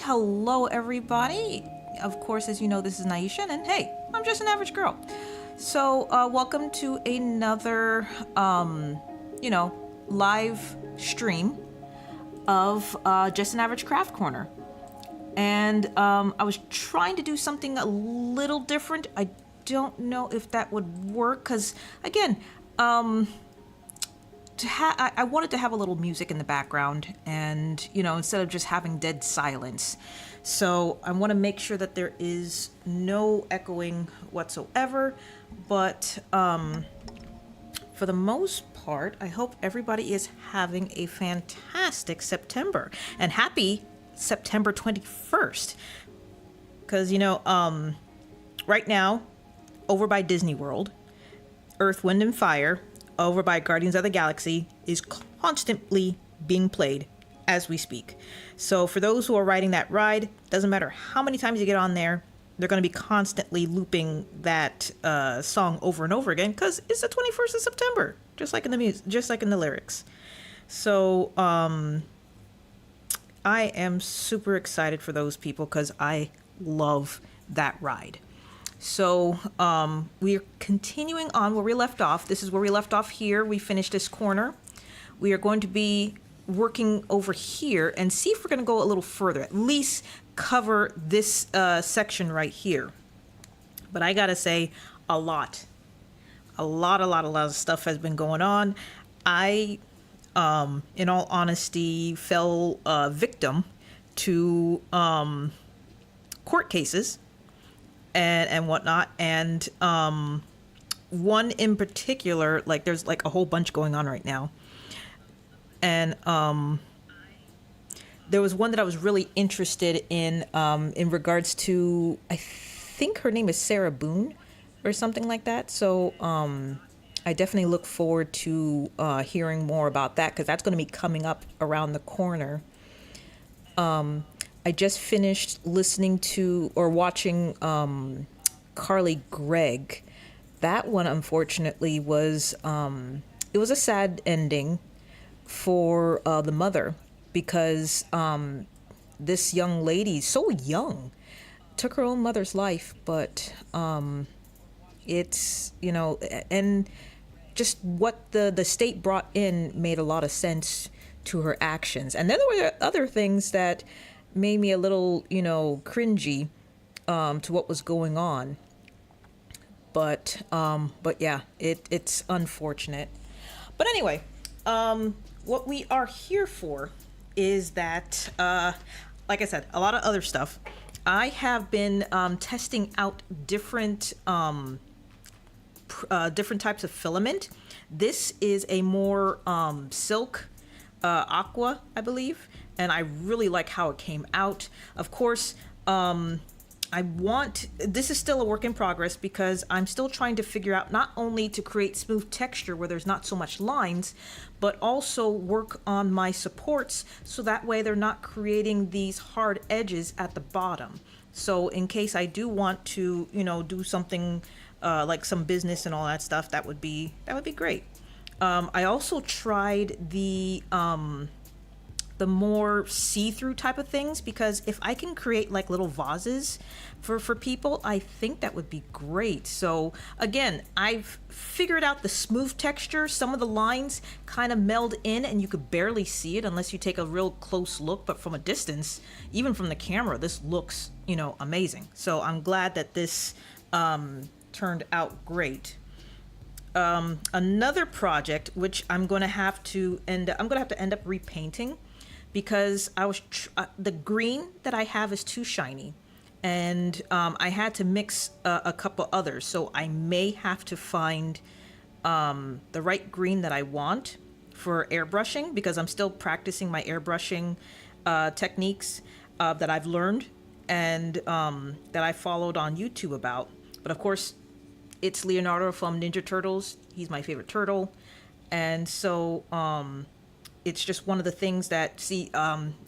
hello everybody. Of course, as you know, this is Nyisha, and hey, I'm just an average girl. So, welcome to another, you know, live stream of Just an Average Craft Corner. And I was trying to do something a little different. I don't know if that would work, because again, I wanted to have a little music in the background, and instead of just having dead silence. So I want to make sure that there is no echoing whatsoever. But for the most part, I hope everybody is having a fantastic September, and happy September 21st. Because right now, over by Disney World, Earth, Wind and Fire over by Guardians of the Galaxy is constantly being played as we speak. So for those who are riding that ride, doesn't matter how many times you get on there, they're going to be constantly looping that song over and over again, because it's the 21st of September, just like in the music, just like in the lyrics. So I am super excited for those people, because I love that ride. So we are continuing on where we left off. This is where we left off here. We finished this corner. We are going to be working over here and see if we're going to go a little further, at least cover this section right here. But I got to say, a lot of stuff has been going on. I, in all honesty, fell victim to court cases and whatnot, and one in particular, like there's like a whole bunch going on right now, and there was one that I was really interested in regards to, I think her name is Sarah Boone or something like that. So I definitely look forward to hearing more about that, because that's going to be coming up around the corner. I just finished listening to or watching Carly Gregg. That one, unfortunately, was it was a sad ending for the mother, because this young lady, so young, took her own mother's life. But it's, and just what the state brought in made a lot of sense to her actions. And then there were other things that made me a little, cringy to what was going on. But yeah, it's unfortunate. But anyway, what we are here for is that, like I said, a lot of other stuff. I have been testing out different types of filament. This is a more silk aqua, I believe, and I really like how it came out. Of course, this is still a work in progress, because I'm still trying to figure out not only to create smooth texture where there's not so much lines, but also work on my supports so that way they're not creating these hard edges at the bottom. So in case I do want to, do something like some business and all that stuff, that would be great. I also tried the more see-through type of things, because if I can create like little vases for people, I think that would be great. So again, I've figured out the smooth texture. Some of the lines kind of meld in and you could barely see it unless you take a real close look, but from a distance, even from the camera, this looks, amazing. So I'm glad that this turned out great. Another project which I'm going to have to end up repainting, because the green that I have is too shiny, and I had to mix a couple others, so I may have to find the right green that I want for airbrushing, because I'm still practicing my airbrushing techniques that I've learned and that I followed on YouTube about. But of course, it's Leonardo from Ninja Turtles. He's my favorite turtle, and so it's just one of the things that,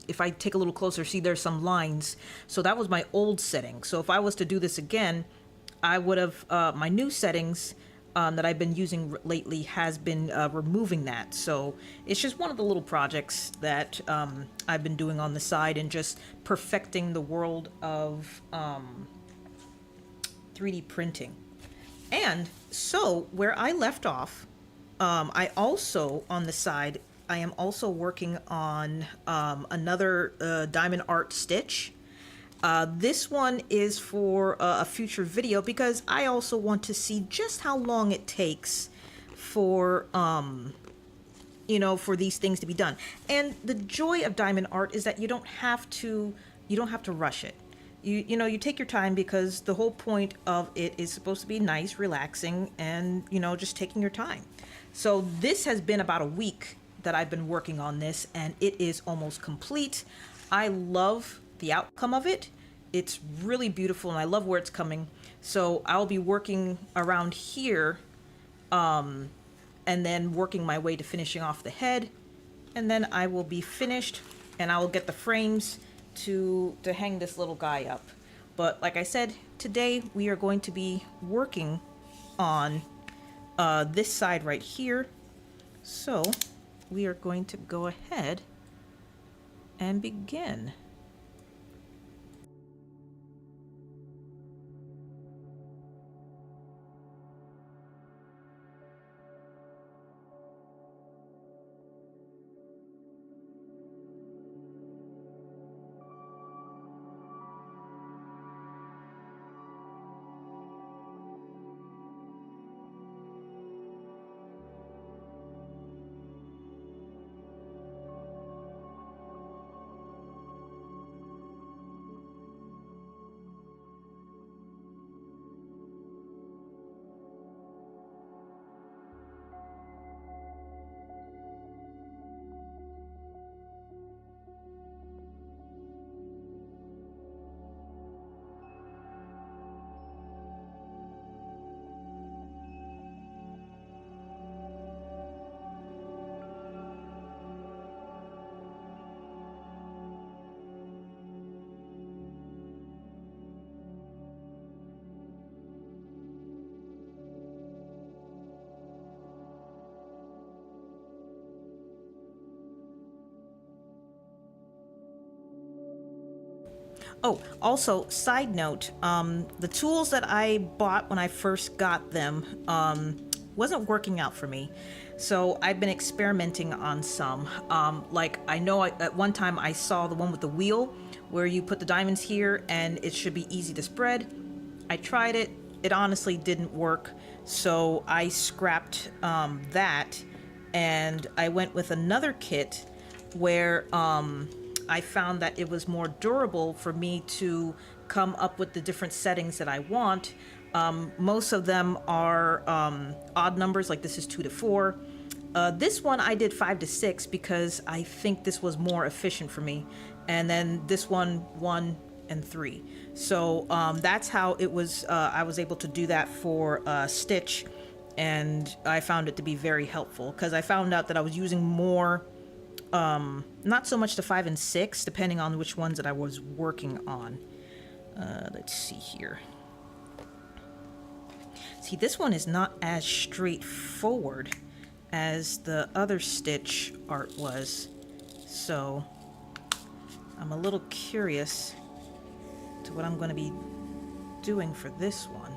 if I take a little closer, see there's some lines. So that was my old setting. So if I was to do this again, I would have, my new settings, that I've been using lately has been removing that. So it's just one of the little projects that I've been doing on the side and just perfecting the world of 3D printing. And so where I left off, I also on the side, I am also working on another diamond art stitch. This one is for a future video because I also want to see just how long it takes for, for these things to be done. And the joy of diamond art is that you don't have to rush it. You take your time because the whole point of it is supposed to be nice, relaxing, and, just taking your time. So this has been about a week that I've been working on this, and it is almost complete. I love the outcome of it. It's really beautiful, and I love where it's coming. So I'll be working around here, and then working my way to finishing off the head, and then I will be finished, and I will get the frames to hang this little guy up. But like I said, today we are going to be working on this side right here. So we are going to go ahead and begin. Oh, also, side note, the tools that I bought when I first got them wasn't working out for me. So I've been experimenting on some. Like, I know at one time I saw the one with the wheel where you put the diamonds here and it should be easy to spread. I tried it. It honestly didn't work. So I scrapped that, and I went with another kit where I found that it was more durable for me to come up with the different settings that I want. Most of them are odd numbers, like this is 2 to 4. This one I did 5 to 6 because I think this was more efficient for me. And then this one, 1 and 3. So that's how it was. I was able to do that for Stitch, and I found it to be very helpful because I found out that I was using more, not so much the 5 and 6, depending on which ones that I was working on. Let's see here. See, this one is not as straightforward as the other Stitch art was, so I'm a little curious to what I'm going to be doing for this one.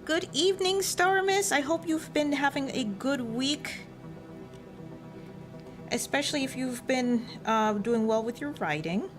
Good evening, Star Miss. I hope you've been having a good week, especially if you've been doing well with your writing.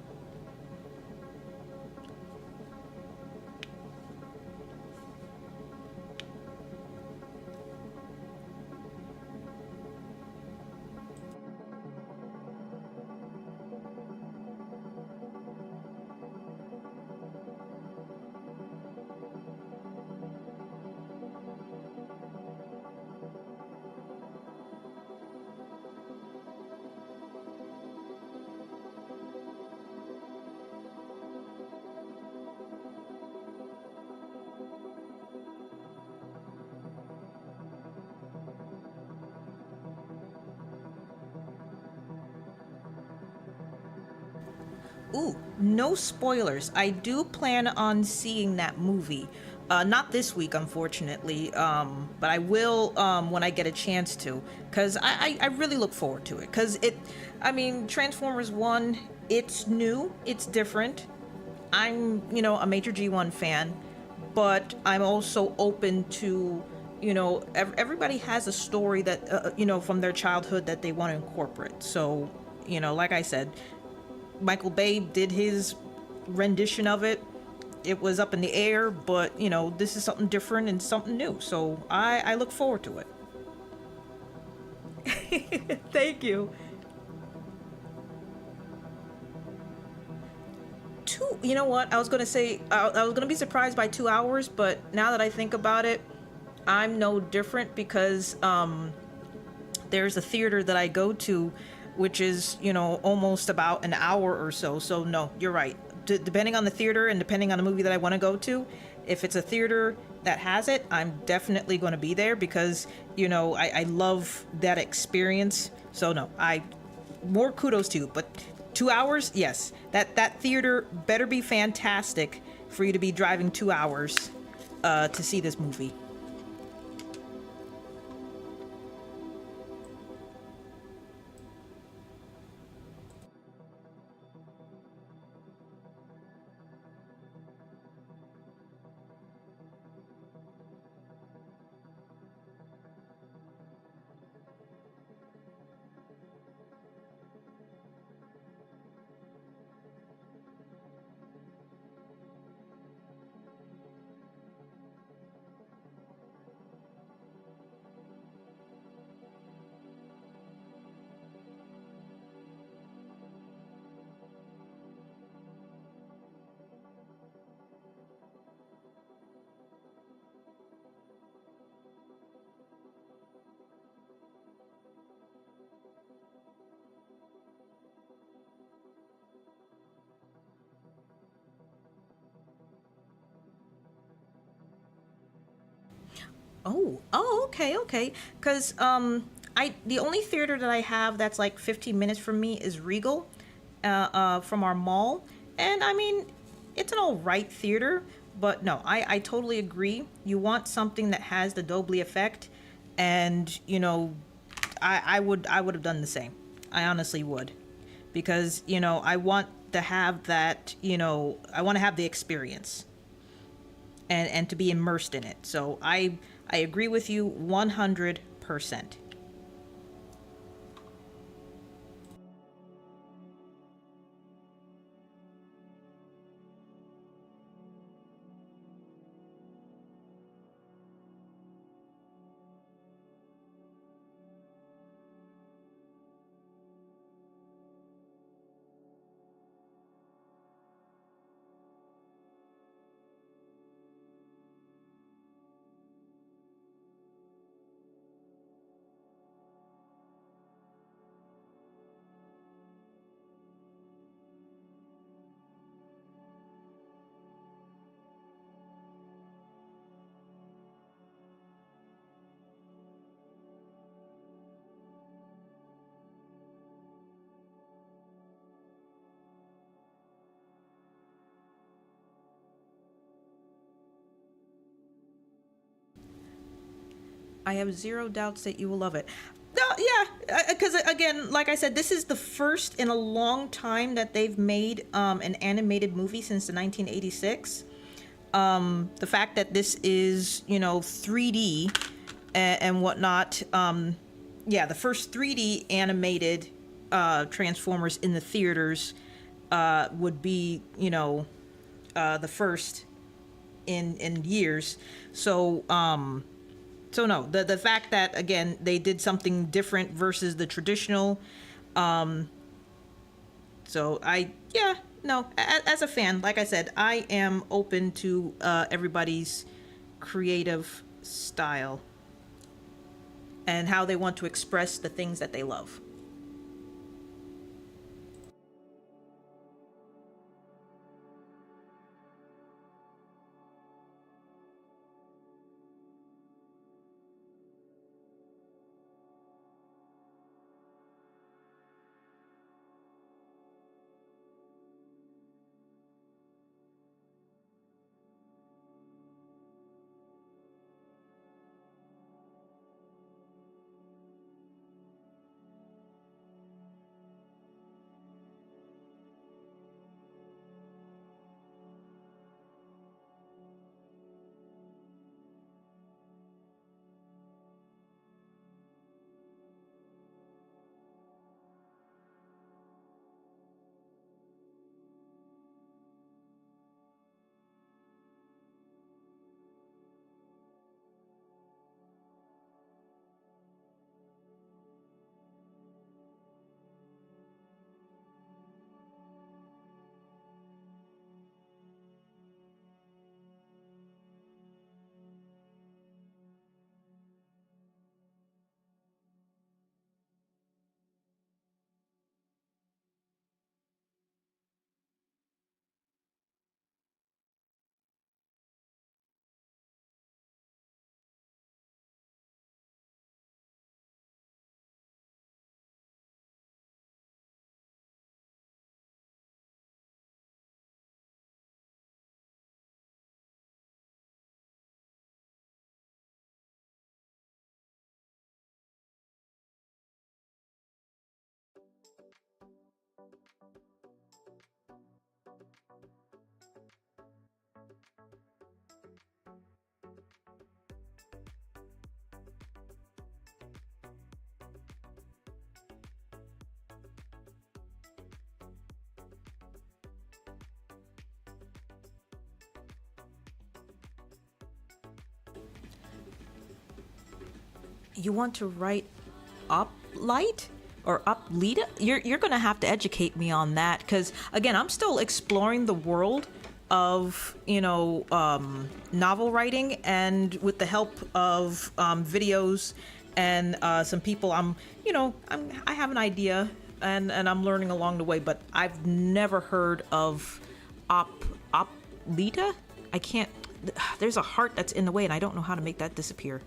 Ooh, no spoilers. I do plan on seeing that movie. Not this week, unfortunately, but I will when I get a chance to, because I really look forward to it. Because I mean, Transformers 1, it's new, it's different. I'm, a major G1 fan, but I'm also open to, everybody has a story that, from their childhood that they want to incorporate. So, like I said, Michael Bay did his rendition of it. It was up in the air, but this is something different and something new. So I look forward to it. Thank you. You know what? I was gonna say I was gonna be surprised by 2 hours, but now that I think about it, I'm no different because there's a theater that I go to which is, almost about an hour or so. So no, you're right. Depending on the theater and depending on the movie that I want to go to, if it's a theater that has it, I'm definitely going to be there because, I love that experience. So no, more kudos to you. But 2 hours, yes, that theater better be fantastic for you to be driving 2 hours to see this movie. Oh, okay, okay. Cause I the only theater that I have that's like 15 minutes from me is Regal, from our mall, and I mean, it's an all right theater, but no, I totally agree. You want something that has the Dolby effect, and I would have done the same. I honestly would, because I want to have that. I want to have the experience and to be immersed in it. So I agree with you 100%. I have zero doubts that you will love it. No, yeah, because again, like I said, this is the first in a long time that they've made an animated movie since the 1986. The fact that this is, 3D and whatnot. Yeah, the first 3D animated Transformers in the theaters would be, the first in years. So no, the fact that again they did something different versus the traditional. So I yeah no, as a fan, like I said, I am open to everybody's creative style and how they want to express the things that they love. You want to write up light or up lead? You're gonna have to educate me on that because again, I'm still exploring the world of novel writing, and with the help of videos and some people, I have an idea, and I'm learning along the way, but I've never heard of op oplita. I can't. There's a heart that's in the way, and I don't know how to make that disappear.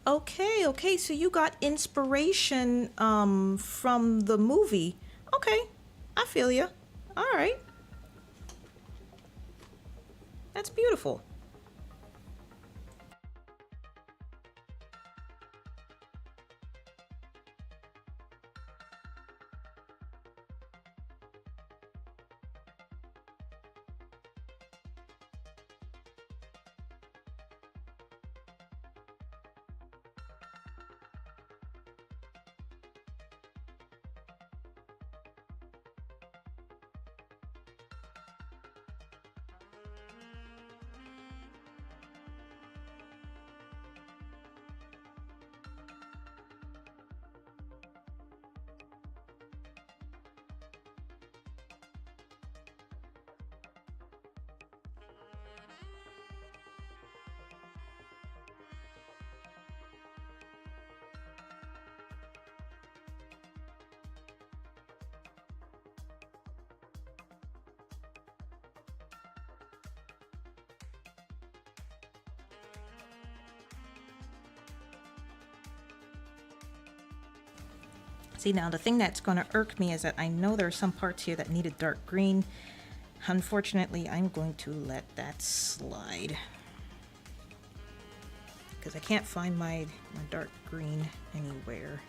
Okay, so you got inspiration from the movie. Okay, I feel you. All right, that's beautiful. See, now the thing that's going to irk me is that I know there are some parts here that need a dark green. Unfortunately, I'm going to let that slide because I can't find my dark green anywhere.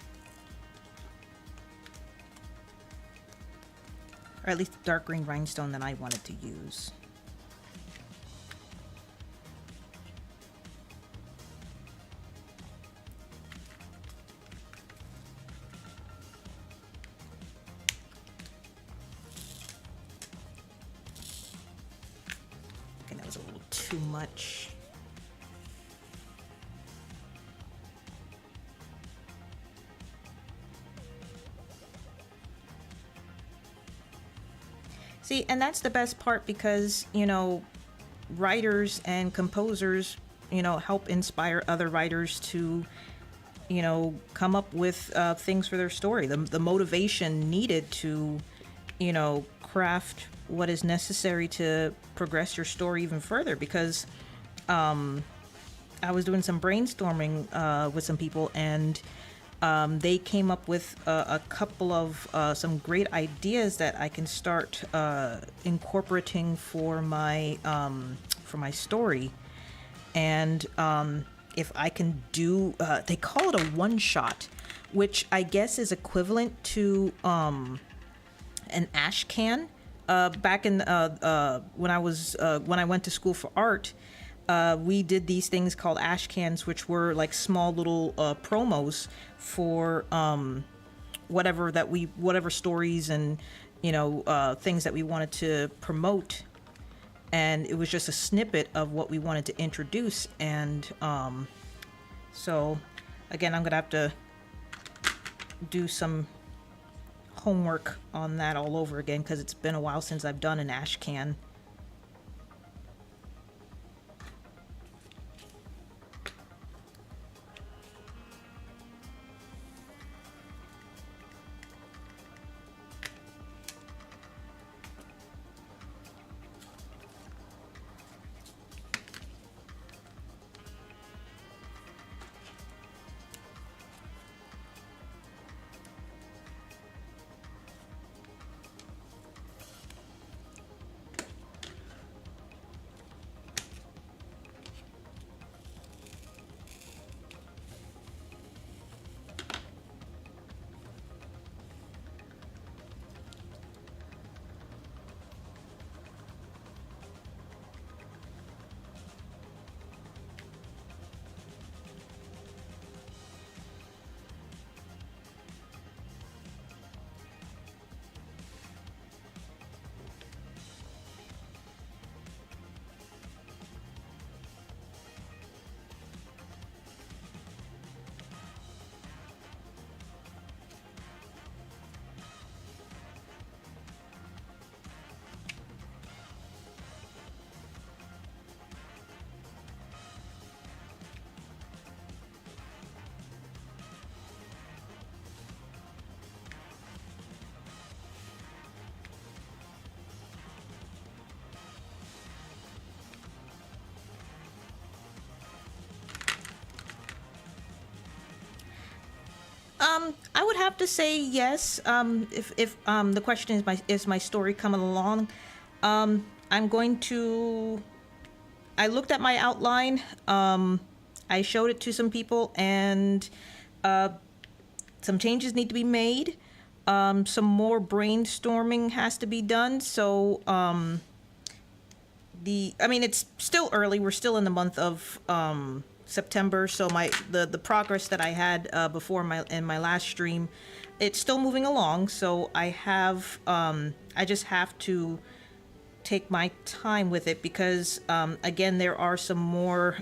Or at least the dark green rhinestone that I wanted to use. Okay, that was a little too much. See, and that's the best part because, you know, writers and composers, you know, help inspire other writers to, you know, come up with things for their story. The motivation needed to, you know, craft what is necessary to progress your story even further. Because I was doing some brainstorming with some people, and they came up with a couple of some great ideas that I can start incorporating for my story. And if I can do, they call it a one shot, which I guess is equivalent to an ash can. Back in when I went to school for art, we did these things called ash cans, which were like small little promos for whatever stories and, you know, things that we wanted to promote. And it was just a snippet of what we wanted to introduce. And so again, I'm gonna have to do some homework on that all over again because it's been a while since I've done an ash can. I would have to say yes. If the question is my story coming along, I'm going to. I looked at my outline. I showed it to some people, and some changes need to be made. Some more brainstorming has to be done. So I mean, it's still early. We're still in the month of September, so the progress that I had before in my last stream, it's still moving along. So I just have to take my time with it because again, there are some more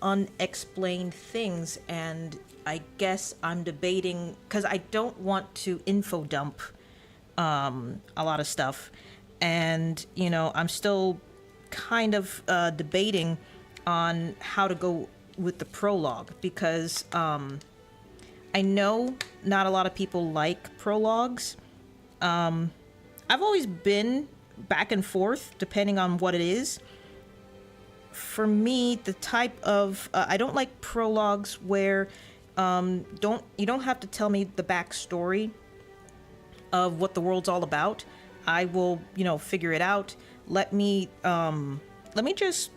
unexplained things, and I guess I'm debating because I don't want to info dump a lot of stuff, and you know, I'm still kind of debating on how to go with the prologue because I know not a lot of people like prologues. I've always been back and forth depending on what it is. For me, the type of I don't like prologues where You don't have to tell me the backstory of what the world's all about. I will, figure it out. Let me just,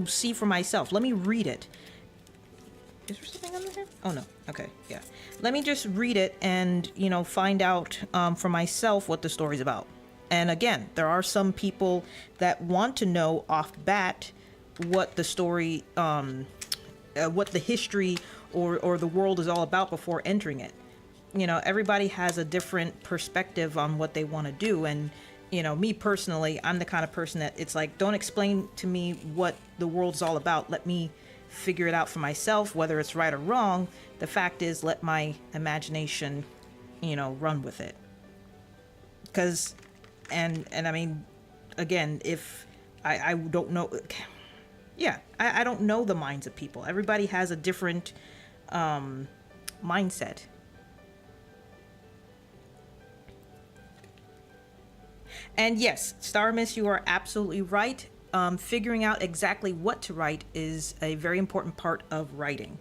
see for myself. Let me read it. Is there something under here? Oh no. Okay, yeah. Let me just read it and, find out for myself what the story's about. And again, there are some people that want to know off bat what the story, what the history or the world is all about before entering it. Everybody has a different perspective on what they want to do. And, me personally, I'm the kind of person that it's like, don't explain to me what the world's all about. Let me figure it out for myself, whether it's right or wrong. The fact is, let my imagination, run with it. Because, and I mean, again, if I don't know, yeah, I don't know the minds of people. Everybody has a different mindset. And yes, Star Miss, you are absolutely right. Figuring out exactly what to write is a very important part of writing.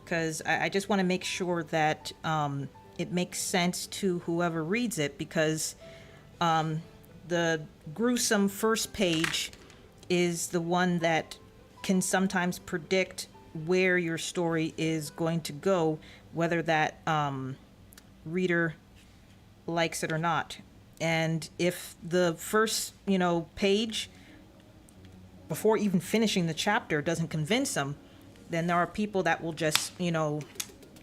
Because I just want to make sure that it makes sense to whoever reads it, because the gruesome first page is the one that can sometimes predict where your story is going to go, whether that reader likes it or not. And if the first, page, before even finishing the chapter, doesn't convince them, then there are people that will just,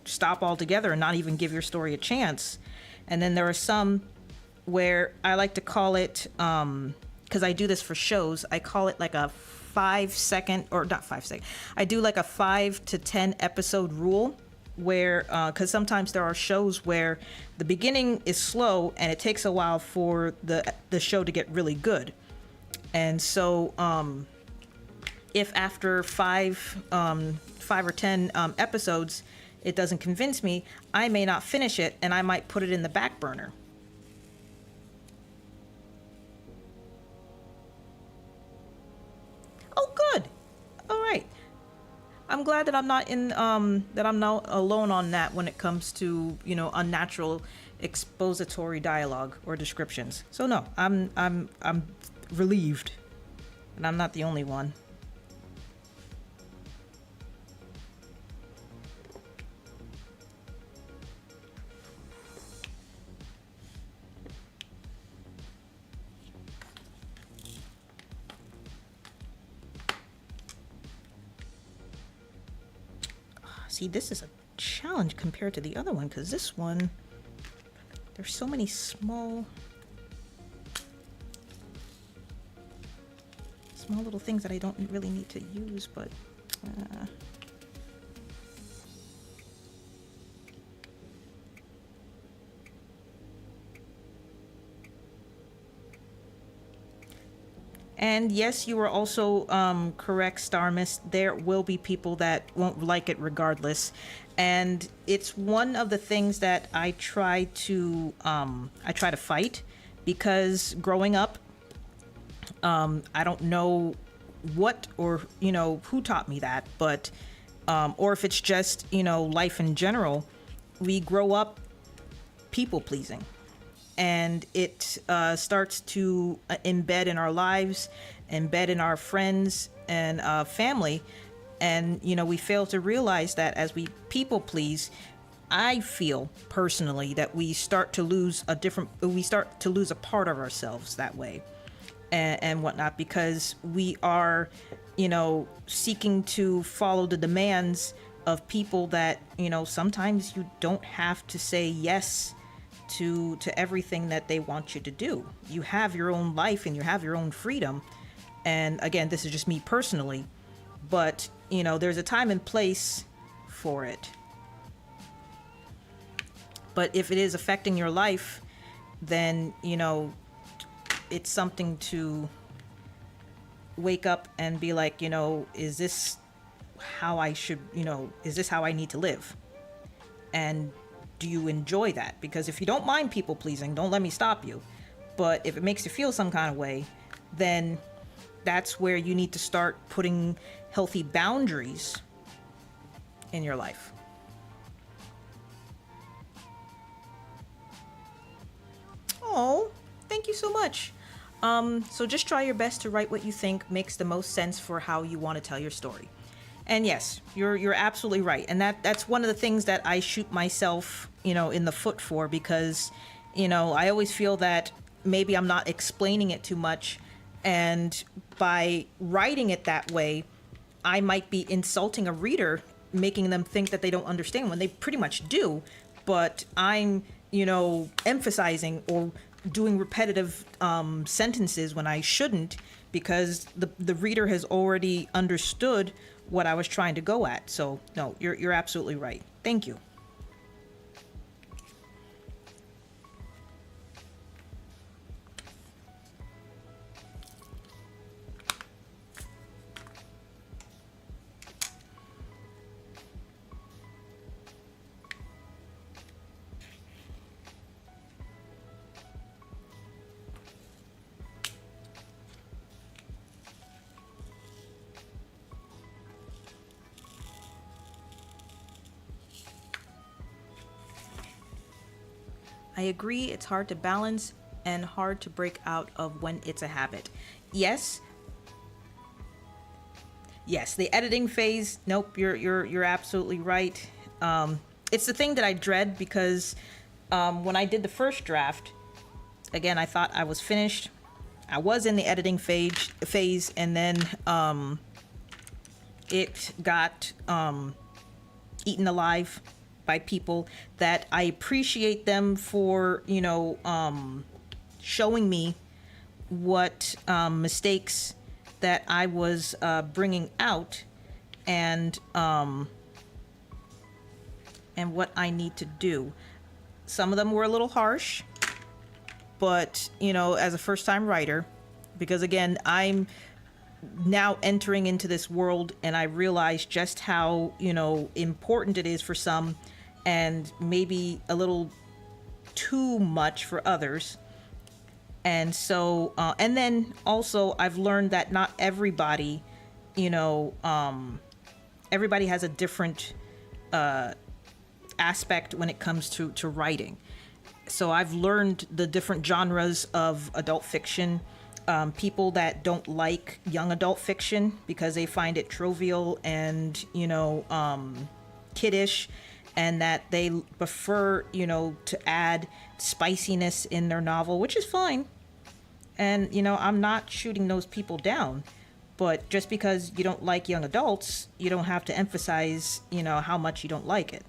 stop altogether and not even give your story a chance. And then there are some where I like to call it, because I do this for shows, I call it like a 5-second, or not 5 second, I do like a 5 to 10 episode rule, where because sometimes there are shows where the beginning is slow and it takes a while for the show to get really good. And so if after 5 or 10 episodes it doesn't convince me, I may not finish it, and I might put it in the back burner. Oh, good. All right. I'm glad that I'm not alone on that when it comes to, unnatural expository dialogue or descriptions. So no, I'm relieved, and I'm not the only one. See, this is a challenge compared to the other one, because this one, there's so many small little things that I don't really need to use, but and yes, you are also correct, Star Mist. There will be people that won't like it regardless, and it's one of the things that I try to fight, because growing up, I don't know what or who taught me that, but or if it's just life in general, we grow up people pleasing. And it starts to embed in our lives, embed in our friends and family. And, we fail to realize that as we people please, I feel personally that we start to lose a part of ourselves that way and whatnot, because we are, seeking to follow the demands of people that, sometimes you don't have to say yes to everything that they want you to do. You have your own life and you have your own freedom. And again, this is just me personally, but there's a time and place for it. But if it is affecting your life, then it's something to wake up and be like, is this how I should, is this how I need to live? And do you enjoy that? Because if you don't mind people pleasing, don't let me stop you. But if it makes you feel some kind of way, then that's where you need to start putting healthy boundaries. in your life. Oh, thank you so much. So just try your best to write what you think makes the most sense for how you want to tell your story. And yes, you're absolutely right. And that's one of the things that I shoot myself, in the foot for, because, I always feel that maybe I'm not explaining it too much, and by writing it that way, I might be insulting a reader, making them think that they don't understand when they pretty much do. But I'm, emphasizing or doing repetitive sentences when I shouldn't, because the reader has already understood what I was trying to go at. So no, you're absolutely right. Thank you. I agree, it's hard to balance and hard to break out of when it's a habit. Yes, yes, the editing phase. Nope, you're absolutely right. It's the thing that I dread, because when I did the first draft, again, I thought I was finished. I was in the editing phase, and then it got eaten alive by people that I appreciate them for, showing me what mistakes that I was bringing out, and what I need to do. Some of them were a little harsh, but as a first-time writer, because again, I'm now entering into this world, and I realize just how important it is for some, and maybe a little too much for others. And so and then also I've learned that not everybody, everybody has a different aspect when it comes to writing. So I've learned the different genres of adult fiction. People that don't like young adult fiction because they find it trivial and kiddish, and that they prefer to add spiciness in their novel, which is fine. And I'm not shooting those people down, but just because you don't like young adults, you don't have to emphasize how much you don't like it.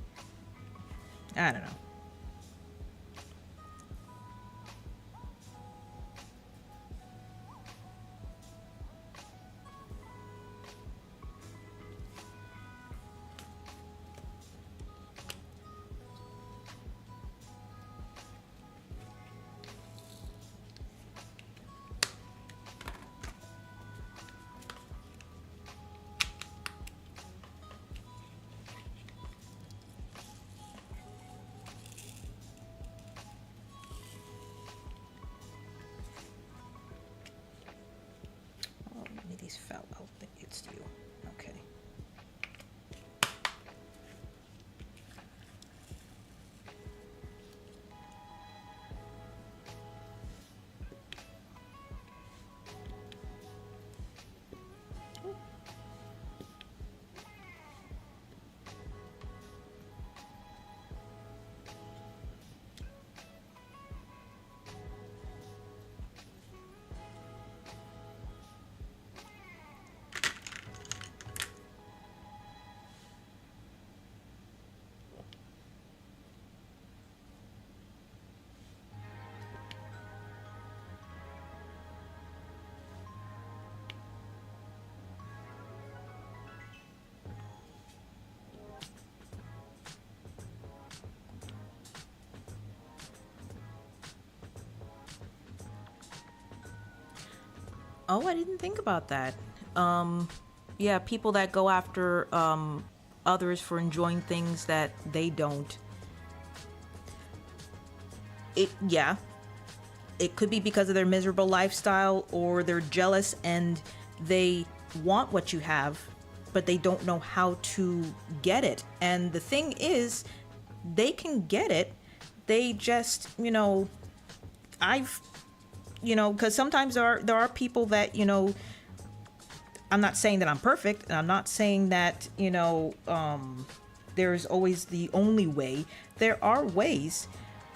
I don't know. Oh, maybe these fell out. It's you. Okay. Oh, I didn't think about that. Yeah, people that go after others for enjoying things that they don't. Yeah, it could be because of their miserable lifestyle, or they're jealous and they want what you have, but they don't know how to get it. And the thing is, they can get it. They just, because sometimes there are people that, I'm not saying that I'm perfect, and I'm not saying that, there's always the only way. There are ways,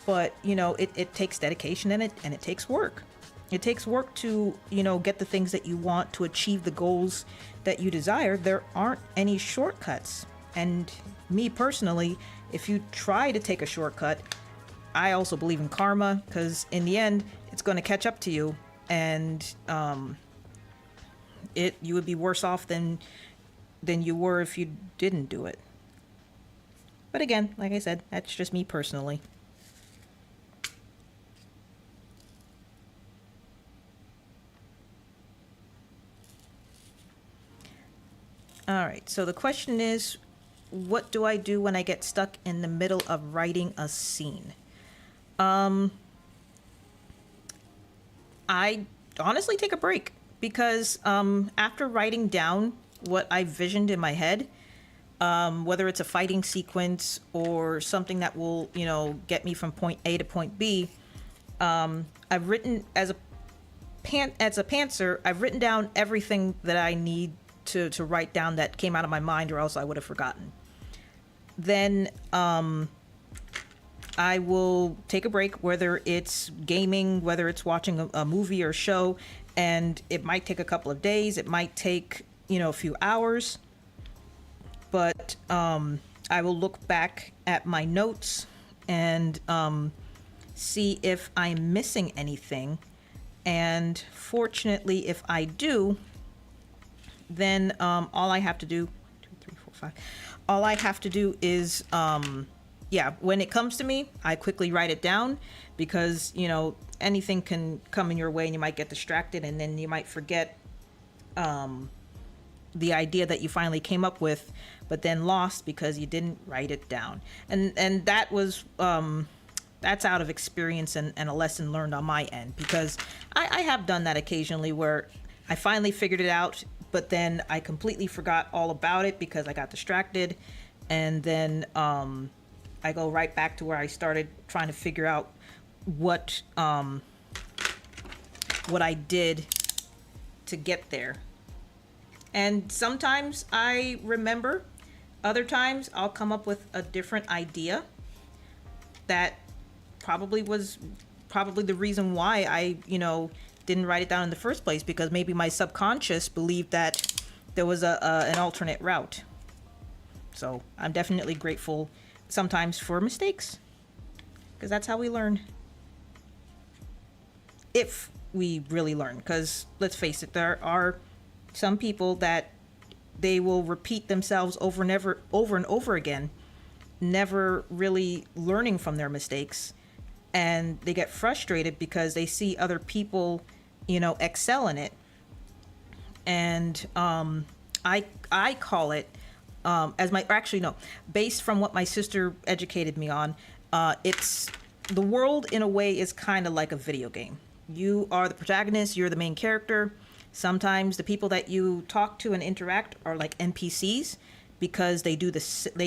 but, it takes dedication, and it takes work. It takes work to, get the things that you want, to achieve the goals that you desire. There aren't any shortcuts. And me personally, if you try to take a shortcut, I also believe in karma, because in the end, it's going to catch up to you, and you would be worse off than you were if you didn't do it. But again, like I said, that's just me personally. All right, so the question is, what do I do when I get stuck in the middle of writing a scene? I honestly take a break, because after writing down what I visioned in my head, whether it's a fighting sequence or something that will, get me from point A to point B, I've written as a pantser, I've written down everything that I need to write down that came out of my mind, or else I would have forgotten. Then I will take a break, whether it's gaming, whether it's watching a movie or show, and it might take a couple of days, it might take, a few hours, but I will look back at my notes and see if I'm missing anything. And fortunately, if I do, then all I have to do, 2, 3, 4, 5, all I have to do is, when it comes to me, I quickly write it down, because, anything can come in your way and you might get distracted, and then you might forget the idea that you finally came up with, but then lost because you didn't write it down. And that was, that's out of experience and a lesson learned on my end, because I have done that occasionally, where I finally figured it out, but then I completely forgot all about it because I got distracted, and then I go right back to where I started, trying to figure out what I did to get there. And sometimes I remember, other times I'll come up with a different idea that probably the reason why I, didn't write it down in the first place, because maybe my subconscious believed that there was an alternate route. So I'm definitely grateful sometimes for mistakes, because that's how we learn. If we really learn, because let's face it, there are some people that they will repeat themselves over and over again, never really learning from their mistakes, and they get frustrated because they see other people, excel in it. And I call it, based from what my sister educated me on, it's, the world in a way is kind of like a video game. You are the protagonist, you're the main character. Sometimes the people that you talk to and interact are like NPCs, because they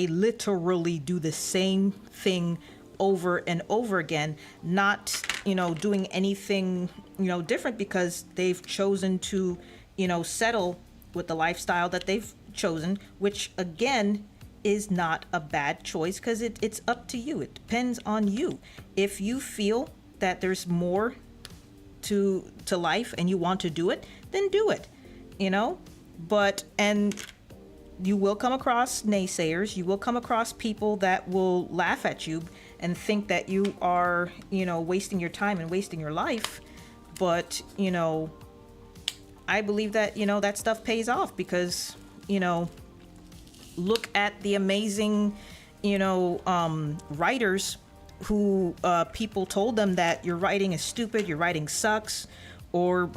literally do the same thing over and over again, not, doing anything, different, because they've chosen to, settle with the lifestyle that they've chosen, which again is not a bad choice, because it's up to you. It depends on you. If you feel that there's more to life and you want to do it, then do it, and you will come across naysayers. You will come across people that will laugh at you and think that you are, wasting your time and wasting your life. But, I believe that, that stuff pays off, because, look at the amazing, writers who people told them that your writing is stupid, your writing sucks, or,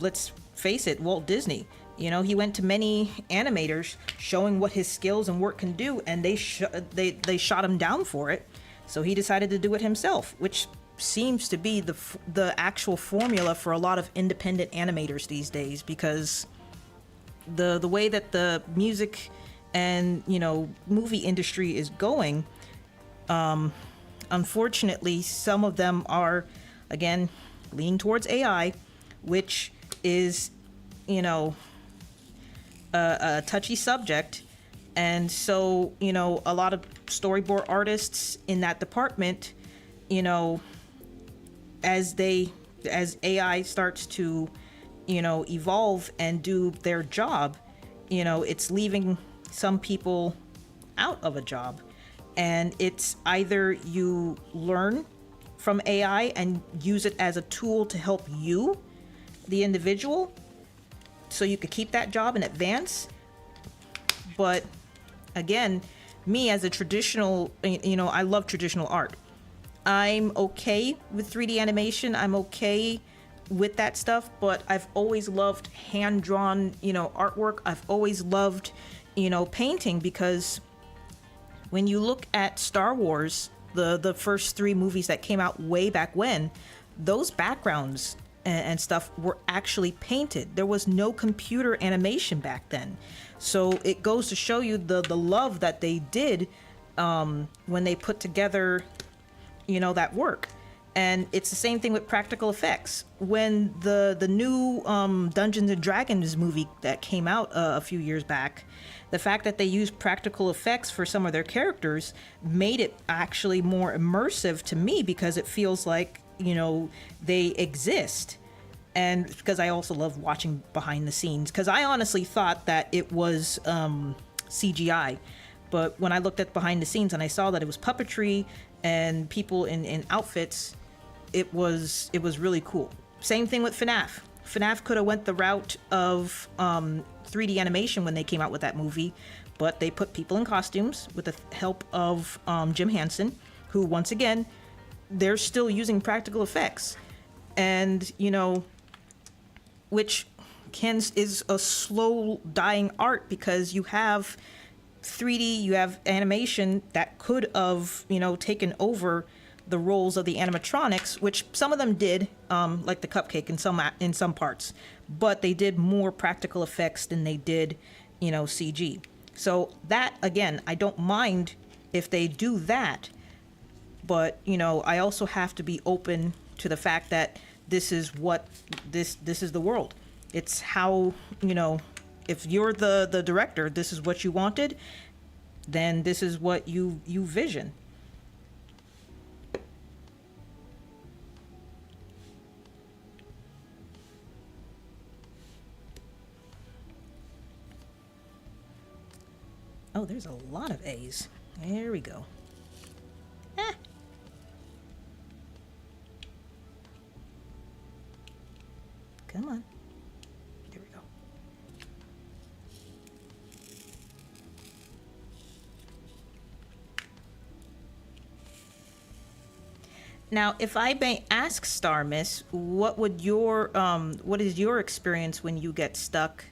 let's face it, Walt Disney. He went to many animators showing what his skills and work can do, and they shot him down for it. So he decided to do it himself, which seems to be the actual formula for a lot of independent animators these days, because the way that the music and movie industry is going, unfortunately, some of them are, again, leaning towards AI, which is, a touchy subject. And so, a lot of storyboard artists in that department, you know, as AI starts to, evolve and do their job, it's leaving some people out of a job. And it's either you learn from AI and use it as a tool to help you, the individual, so you could keep that job and advance. But again, me as a traditional, I love traditional art. I'm okay with 3D animation. I'm okay with that stuff, but I've always loved hand-drawn, artwork. I've always loved, painting, because when you look at Star Wars, the first three movies that came out way back when, those backgrounds and stuff were actually painted. There was no computer animation back then. So it goes to show you the love that they did when they put together, that work. And it's the same thing with practical effects. When the new Dungeons and Dragons movie that came out a few years back, the fact that they used practical effects for some of their characters made it actually more immersive to me, because it feels like, they exist. And because I also love watching behind the scenes, because I honestly thought that it was CGI. But when I looked at behind the scenes and I saw that it was puppetry and people in outfits, it was really cool. Same thing with FNAF. FNAF could have went the route of 3D animation when they came out with that movie, but they put people in costumes with the help of Jim Henson, who, once again, they're still using practical effects. And, which is a slow dying art, because you have 3D, you have animation that could have, taken over the roles of the animatronics, which some of them did, like the cupcake in some parts, but they did more practical effects than they did, CG. So that, again, I don't mind if they do that, but I also have to be open to the fact that this is what this is the world. It's how, if you're the director, this is what you wanted, then this is what you vision. Oh, there's a lot of A's. There we go. Eh. Come on. There we go. Now, if I may ask, Star Miss, what is your experience when you get stuck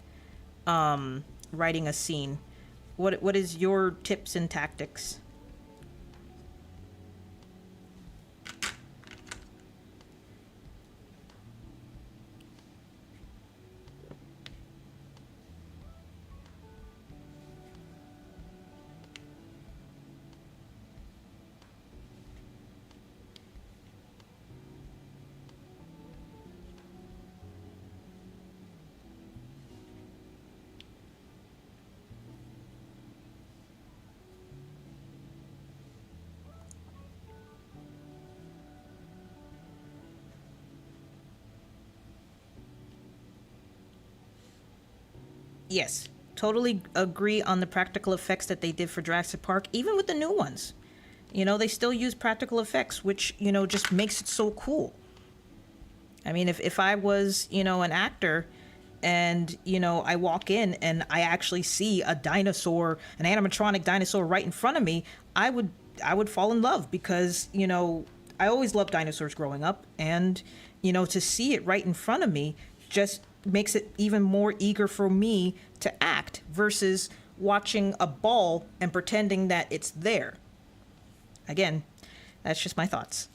writing a scene? What is your tips and tactics? Yes, totally agree on the practical effects that they did for Jurassic Park, even with the new ones. They still use practical effects, which, just makes it so cool. I mean, if I was, an actor, and, I walk in and I actually see a dinosaur, an animatronic dinosaur right in front of me, I would fall in love, because, I always loved dinosaurs growing up, and, to see it right in front of me just makes it even more eager for me to act, versus watching a ball and pretending that it's there. Again, that's just my thoughts.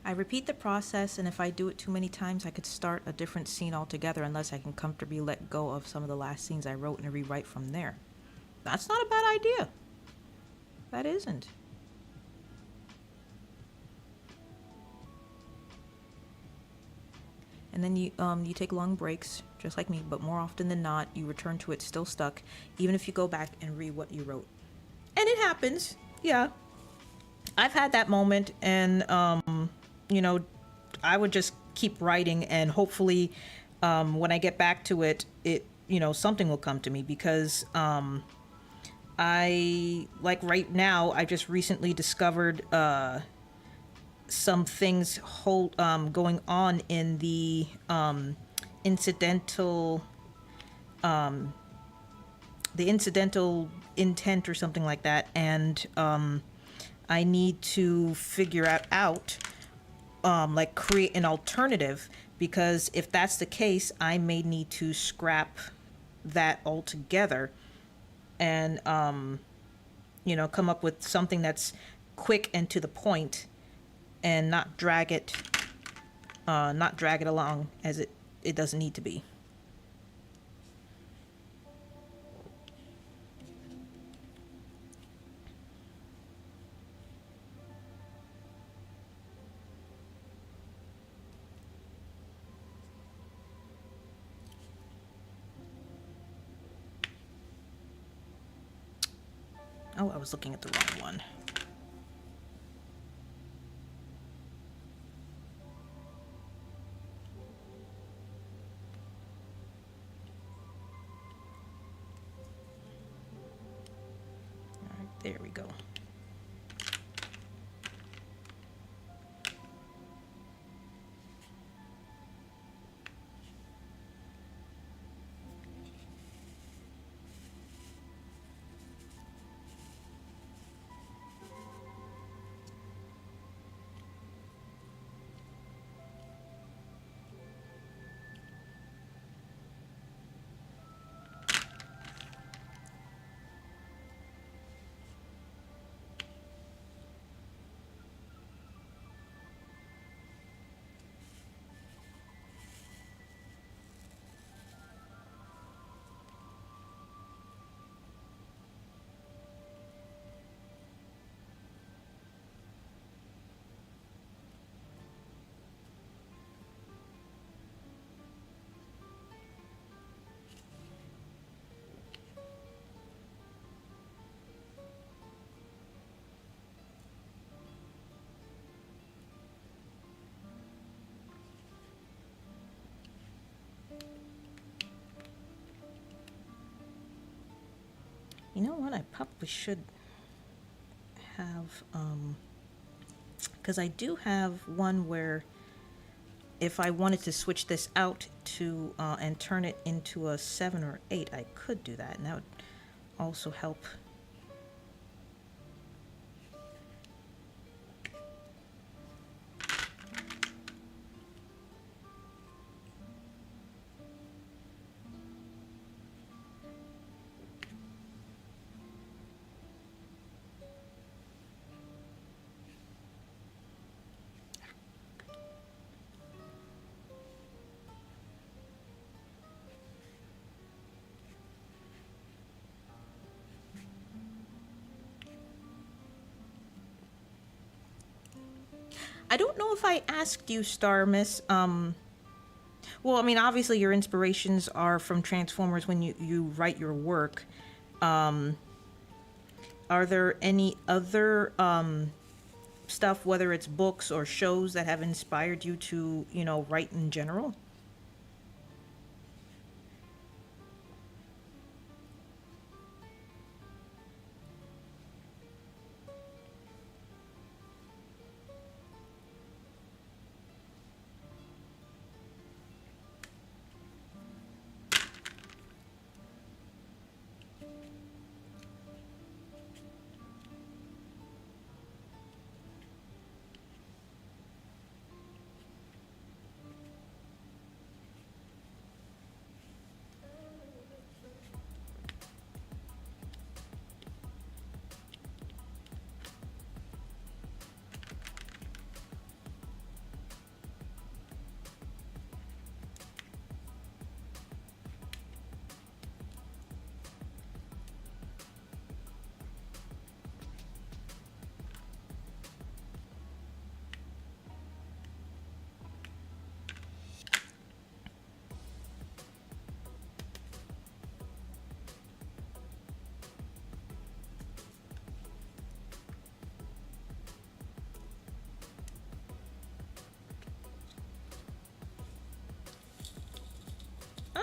I repeat the process, and if I do it too many times, I could start a different scene altogether unless I can comfortably let go of some of the last scenes I wrote and rewrite from there. That's not a bad idea. That isn't. And then you take long breaks, just like me, but more often than not, you return to it still stuck, even if you go back and read what you wrote. And it happens. Yeah. I've had that moment, and you know, I would just keep writing, and hopefully, when I get back to it, something will come to me because I like right now. I just recently discovered some things going on in the incidental incidental intent or something like that, and I need to figure out like create an alternative, because if that's the case, I may need to scrap that altogether and come up with something that's quick and to the point, and not drag it along as it doesn't need to be. Oh, I was looking at the wrong one. All right, there we go. You know what? I probably should have, because I do have one where if I wanted to switch this out to and turn it into a 7 or 8, I could do that, and that would also help. I don't know if I asked you, Star Miss. Well, I mean, obviously your inspirations are from Transformers when you write your work. Um, are there any other stuff, whether it's books or shows, that have inspired you to, write in general?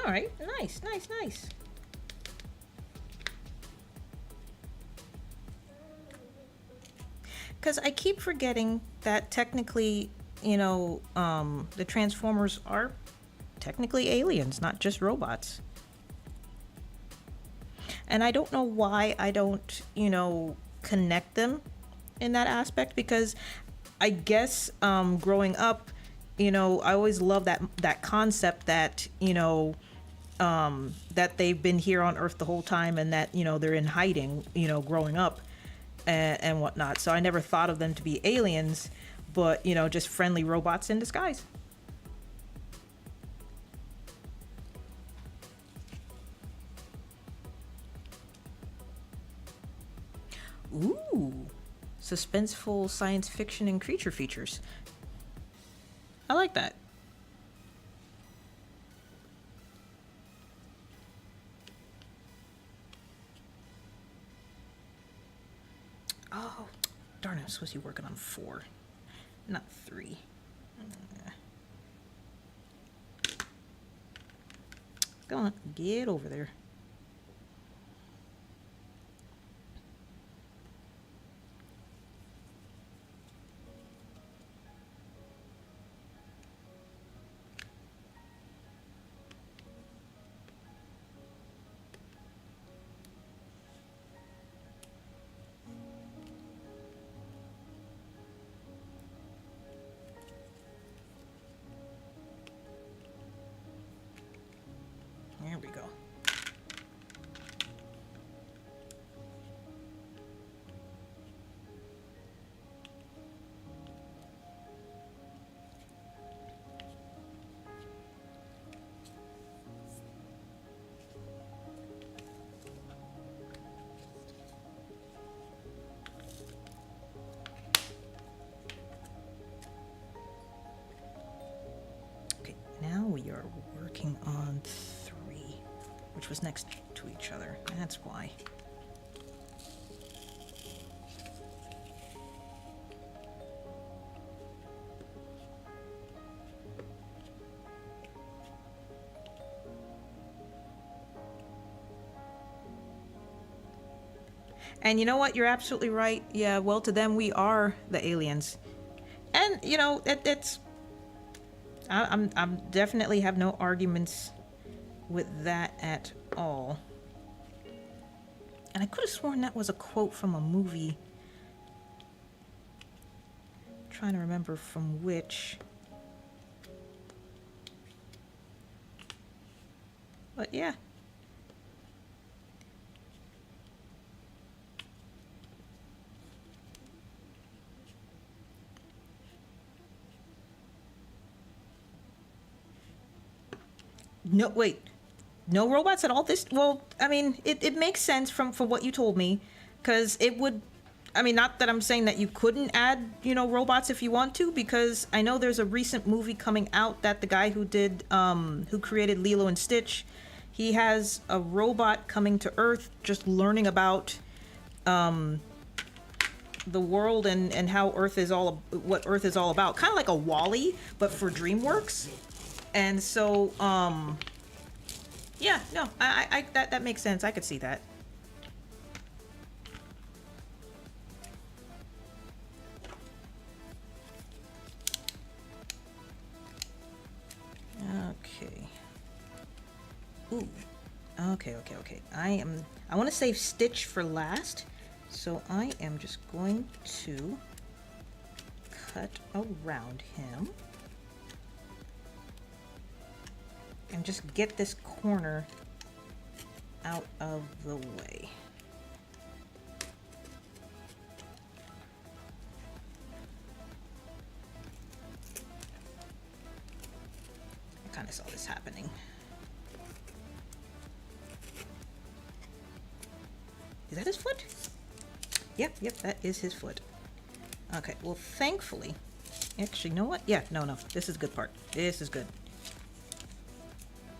All right, nice, nice, nice. Because I keep forgetting that technically, the Transformers are technically aliens, not just robots. And I don't know why I don't, connect them in that aspect, because I guess growing up, I always loved that concept that, that they've been here on Earth the whole time, and that, they're in hiding, growing up and whatnot. So I never thought of them to be aliens, but, just friendly robots in disguise. Ooh, suspenseful science fiction and creature features. I like that. Oh, darn it, I'm supposed to be working on 4, not 3. Go on, get over there. There we go. Okay, now we are working on 3, which was next to each other. That's why. And you know what? You're absolutely right. Yeah, well, to them, we are the aliens. And, it's. I'm definitely have no arguments with that at all. And I could have sworn that was a quote from a movie. I'm trying to remember from which. But yeah. No, wait. No robots at all? Well, I mean, it makes sense from what you told me, because it would, I mean, not that I'm saying that you couldn't add, robots if you want to, because I know there's a recent movie coming out that the guy who created Lilo and Stitch, he has a robot coming to Earth just learning about, the world and how what Earth is all about. Kind of like a Wall-E, but for DreamWorks. And so, yeah, no, I that makes sense. I could see that. Okay. Ooh. Okay. I want to save Stitch for last, so I am just going to cut around him. And just get this corner out of the way. I kind of saw this happening. Is that his foot? Yep, that is his foot. Okay, well, thankfully, actually, you know what? Yeah, no, this is a good part. This is good.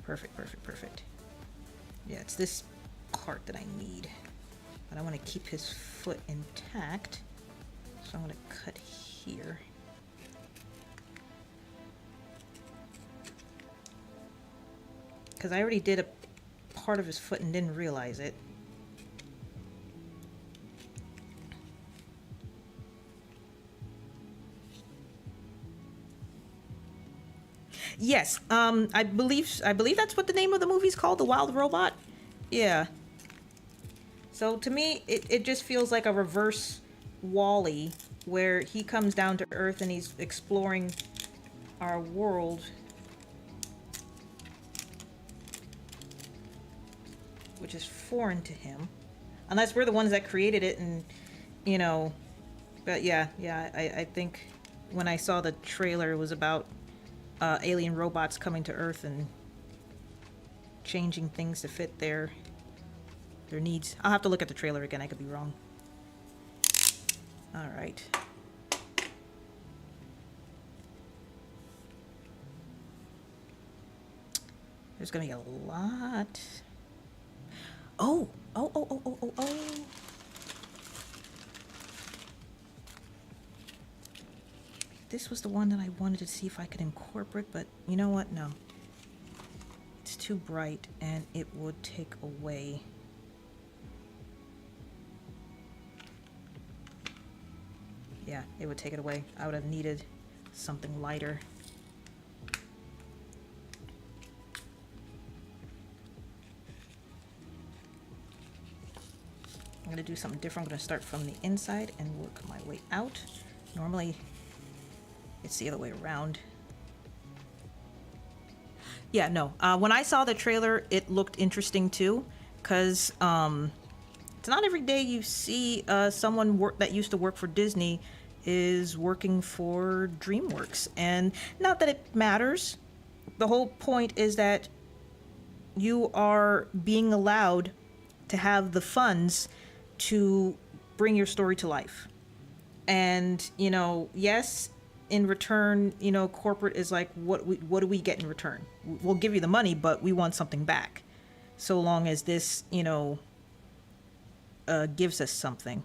Perfect. Yeah, it's this part that I need. But I want to keep his foot intact. So I'm going to cut here. Because I already did a part of his foot and didn't realize it. Yes, I believe that's what the name of the movie's called, The Wild Robot. Yeah. So to me, it just feels like a reverse Wall-E, where he comes down to Earth and he's exploring our world, which is foreign to him, unless we're the ones that created it, and you know. But yeah, I think when I saw the trailer, it was about alien robots coming to Earth and changing things to fit their needs. I'll have to look at the trailer again. I could be wrong. All right. There's gonna be a lot. Oh. This was the one that I wanted to see if I could incorporate, but you know what? No. It's too bright and it would take away. Yeah, it would take it away. I would have needed something lighter. I'm gonna do something different. I'm gonna start from the inside and work my way out. Normally, it's the other way around. Yeah, no. When I saw the trailer, it looked interesting too, because it's not every day you see someone that used to work for Disney is working for DreamWorks. And not that it matters. The whole point is that you are being allowed to have the funds to bring your story to life. And, yes, in return, corporate is like, what do we get in return? We'll give you the money, but we want something back. So long as this, gives us something.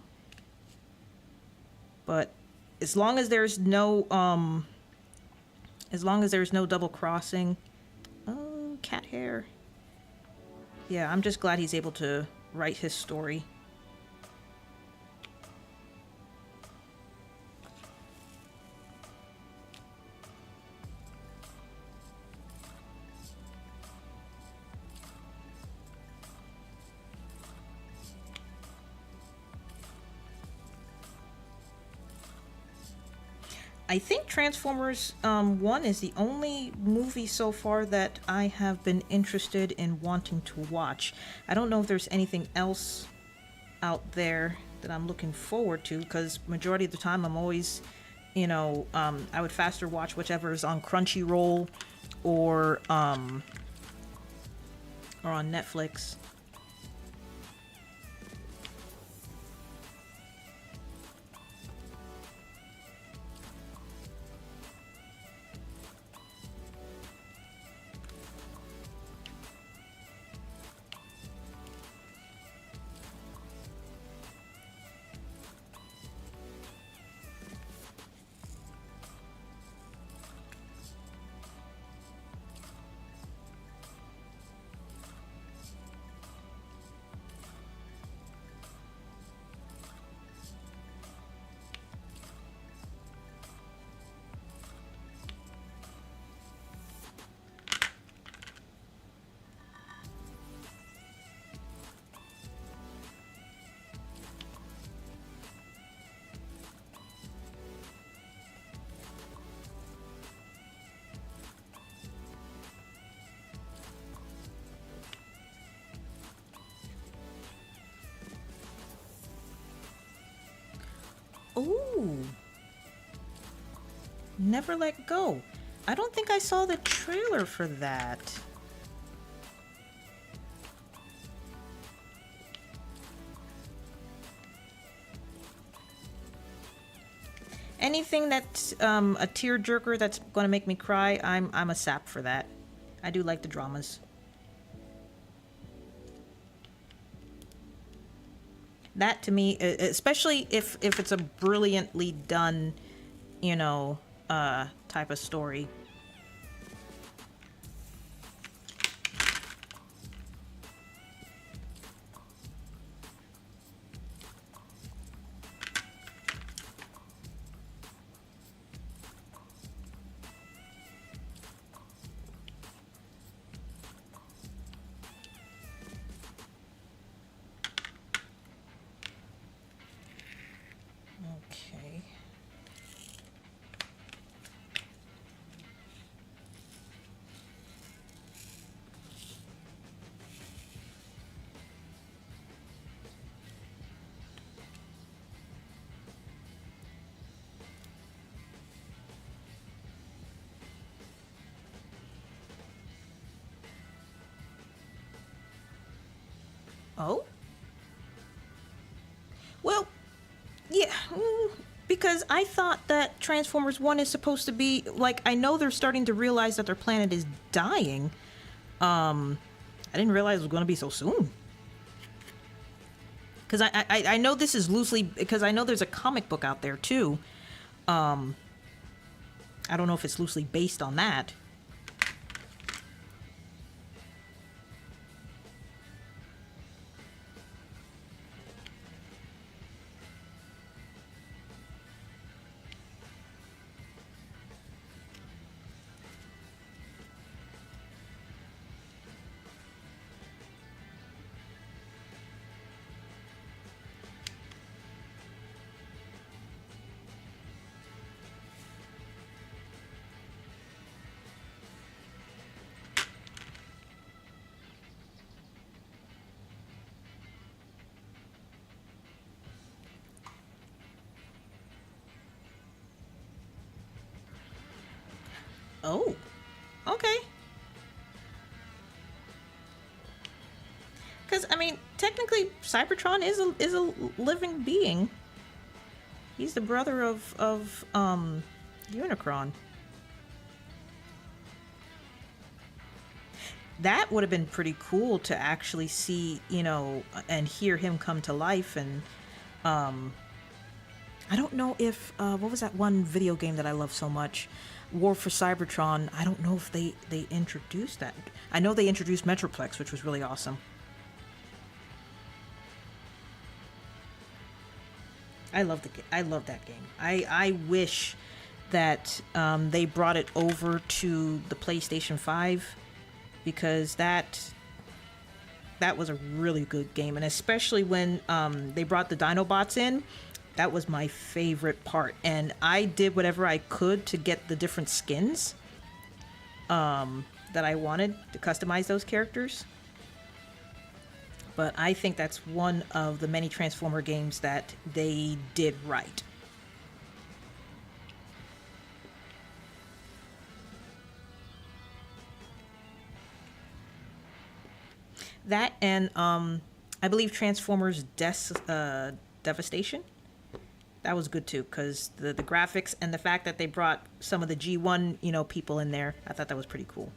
But as long as there's no double crossing. Oh, cat hair. Yeah, I'm just glad he's able to write his story. I think Transformers 1 is the only movie so far that I have been interested in wanting to watch. I don't know if there's anything else out there that I'm looking forward to, because majority of the time I'm always, I would faster watch whichever is on Crunchyroll or on Netflix. Ooh. Never Let Go. I don't think I saw the trailer for that. Anything that's a tearjerker that's going to make me cry, I'm a sap for that. I do like the dramas. That to me, especially if it's a brilliantly done, type of story. Oh, well, yeah. Because I thought that Transformers 1 is supposed to be like, I know they're starting to realize that their planet is dying. I didn't realize it was going to be so soon. Because I know this is loosely, because I know there's a comic book out there too. I don't know if it's loosely based on that. Oh, okay. Because I mean, technically, Cybertron is a living being. He's the brother of Unicron. That would have been pretty cool to actually see, and hear him come to life. And I don't know if what was that one video game that I love so much, War for Cybertron. I don't know if they introduced that. I know they introduced Metroplex, which was really awesome. I love that game. I wish that they brought it over to the PlayStation 5, because that was a really good game, and especially when they brought the Dinobots in, that was my favorite part. And I did whatever I could to get the different skins that I wanted to customize those characters. But I think that's one of the many Transformer games that they did right. That and I believe Transformers Devastation. That was good too, because the graphics and the fact that they brought some of the G1 people in there, I thought that was pretty cool.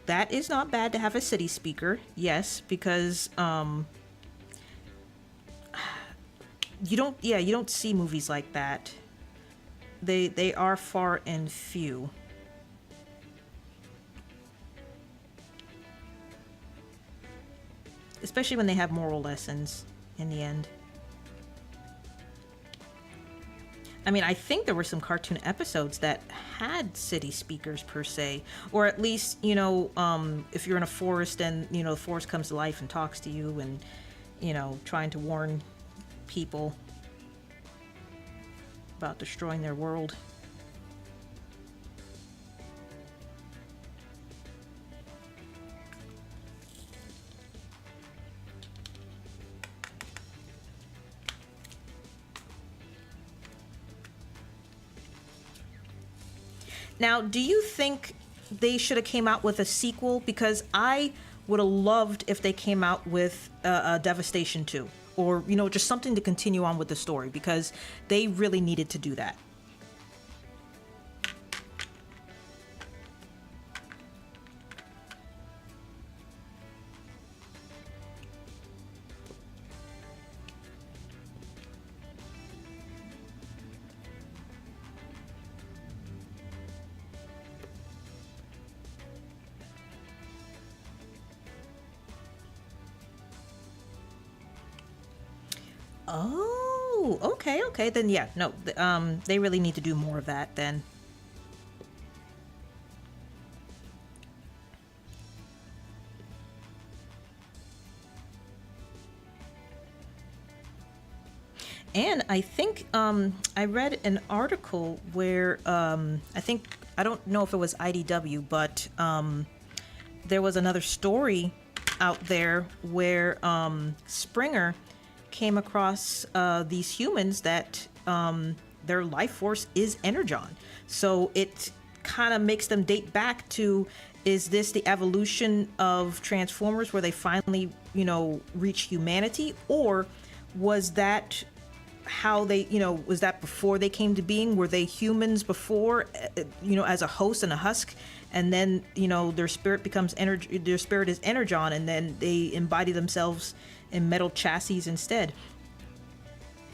That is not bad to have a city speaker, yes, because you don't see movies like that. They are far and few. Especially when they have moral lessons in the end. I mean, I think there were some cartoon episodes that had city speakers per se, or at least, if you're in a forest and, the forest comes to life and talks to you and, trying to warn people about destroying their world. Now, do you think they should have came out with a sequel? Because I would have loved if they came out with a Devastation 2. Or, just something to continue on with the story. Because they really needed to do that. Oh, okay. Then yeah, no, they really need to do more of that then. And I think I read an article where I don't know if it was IDW, but there was another story out there where Springer came across these humans that their life force is energon. So it kind of makes them date back to, is this the evolution of Transformers where they finally, reach humanity? Or was that how they, was that before they came to being? Were they humans before, as a host and a husk? And then, their spirit becomes energy, their spirit is energon, and then they embody themselves in metal chassis instead.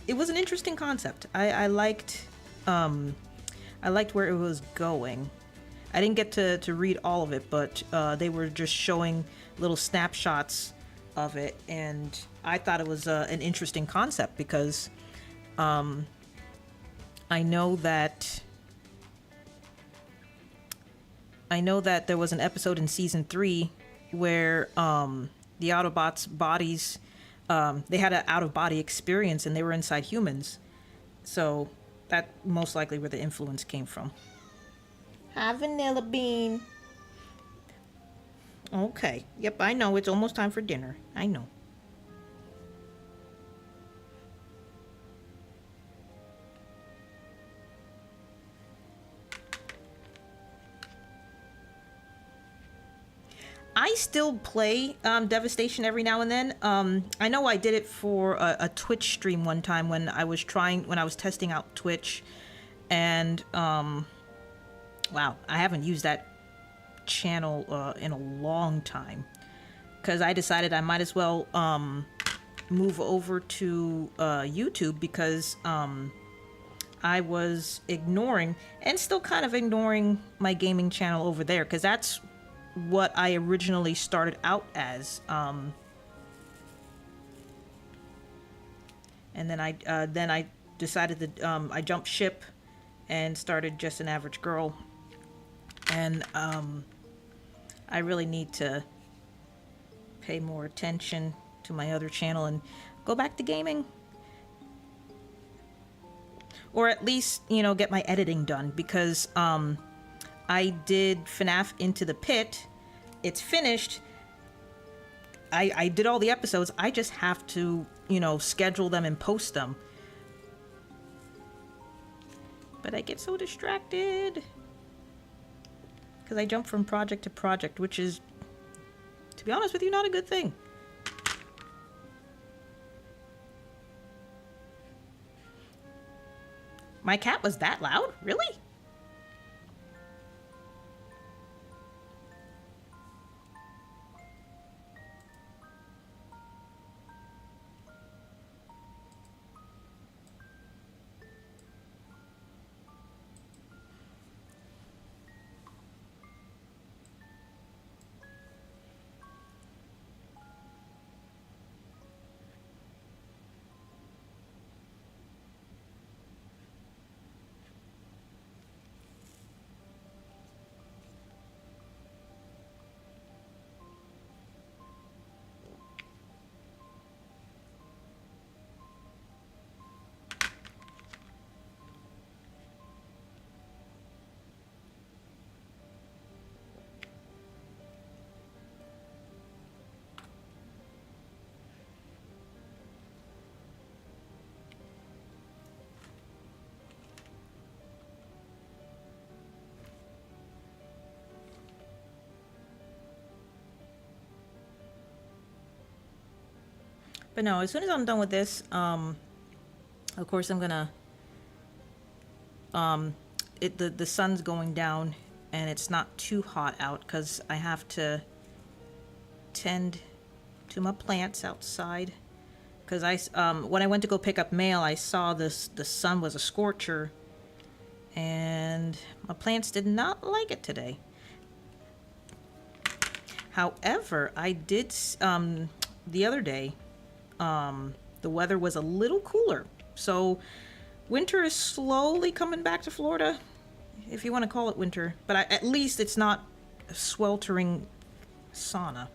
It was an interesting concept. I liked where it was going. I didn't get to read all of it, but they were just showing little snapshots of it, and I thought it was an interesting concept because I know that there was an episode in season 3 where the Autobots' bodies, they had an out-of-body experience and they were inside humans. So that most likely where the influence came from. Hi, Vanilla Bean. Okay. Yep, I know. It's almost time for dinner. I know. I still play Devastation every now and then. I know I did it for a Twitch stream one time when I was testing out Twitch, and wow, I haven't used that channel in a long time because I decided I might as well move over to YouTube because I was ignoring and still kind of ignoring my gaming channel over there because that's what I originally started out as, and then I decided that I jumped ship and started Just an Average Girl, and I really need to pay more attention to my other channel and go back to gaming, or at least get my editing done because I did FNAF Into the Pit. It's finished. I did all the episodes. I just have to, schedule them and post them. But I get so distracted because I jump from project to project, which is, to be honest with you, not a good thing. My cat was that loud? Really? But no, as soon as I'm done with this, of course I'm gonna, the sun's going down and it's not too hot out because I have to tend to my plants outside. Because when I went to go pick up mail, I saw the sun was a scorcher, and my plants did not like it today. However, I did the other day. The weather was a little cooler, so winter is slowly coming back to Florida, if you want to call it winter. But at least it's not a sweltering sauna.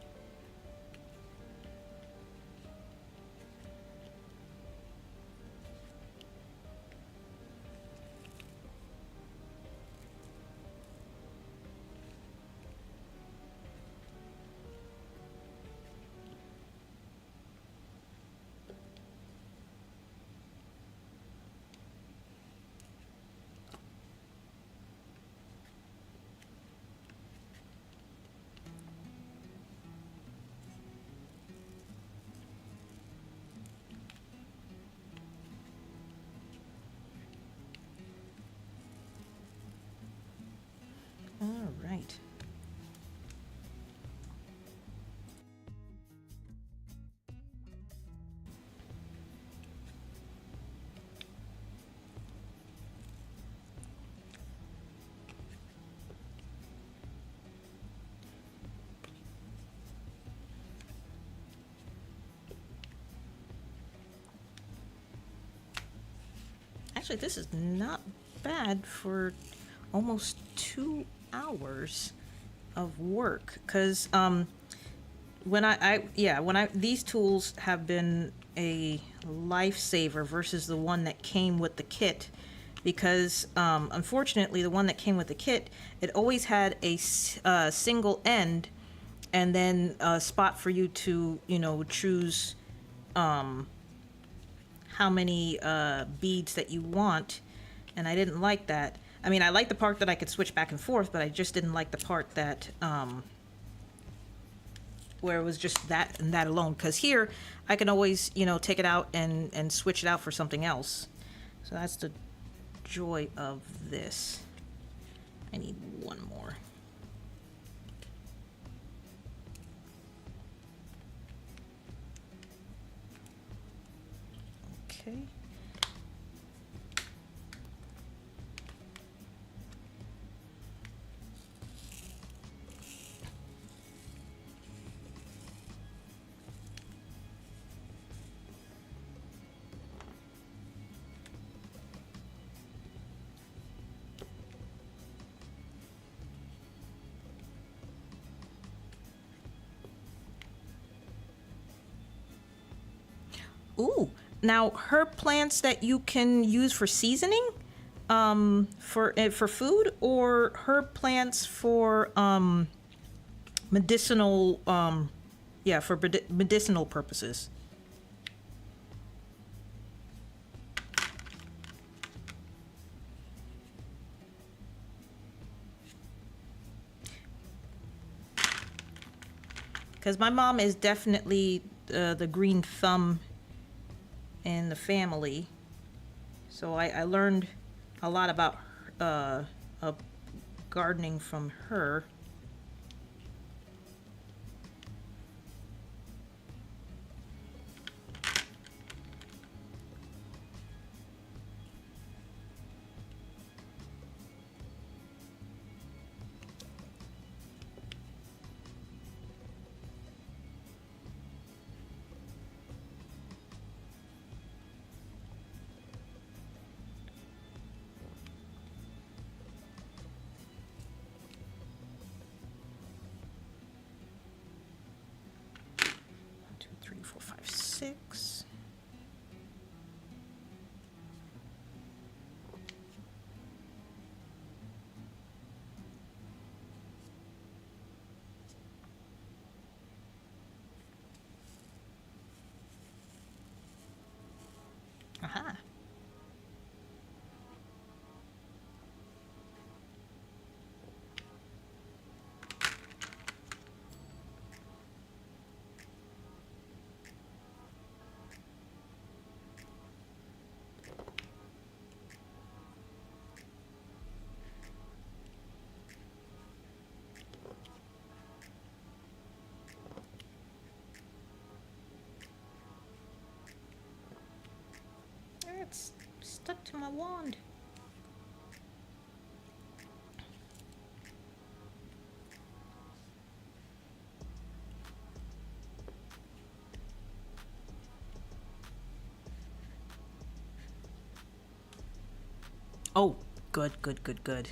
right. Actually, this is not bad for almost 2 hours of work. Cause when I these tools have been a lifesaver versus the one that came with the kit, because unfortunately the one that came with the kit, it always had a single end, and then a spot for you to choose how many beads that you want, and I didn't like that. I mean, I like the part that I could switch back and forth, but I just didn't like the part that where it was just that and that alone. Because here, I can always take it out and switch it out for something else. So that's the joy of this. I need one more. Okay. Ooh, now herb plants that you can use for seasoning, for food, or herb plants for medicinal, yeah, for medicinal purposes. Because my mom is definitely the green thumb in the family, so I learned a lot about uh, gardening from her. 1, 2, 3, 4, 5, 6. Aha. It's stuck to my wand. Oh, good, good, good, good.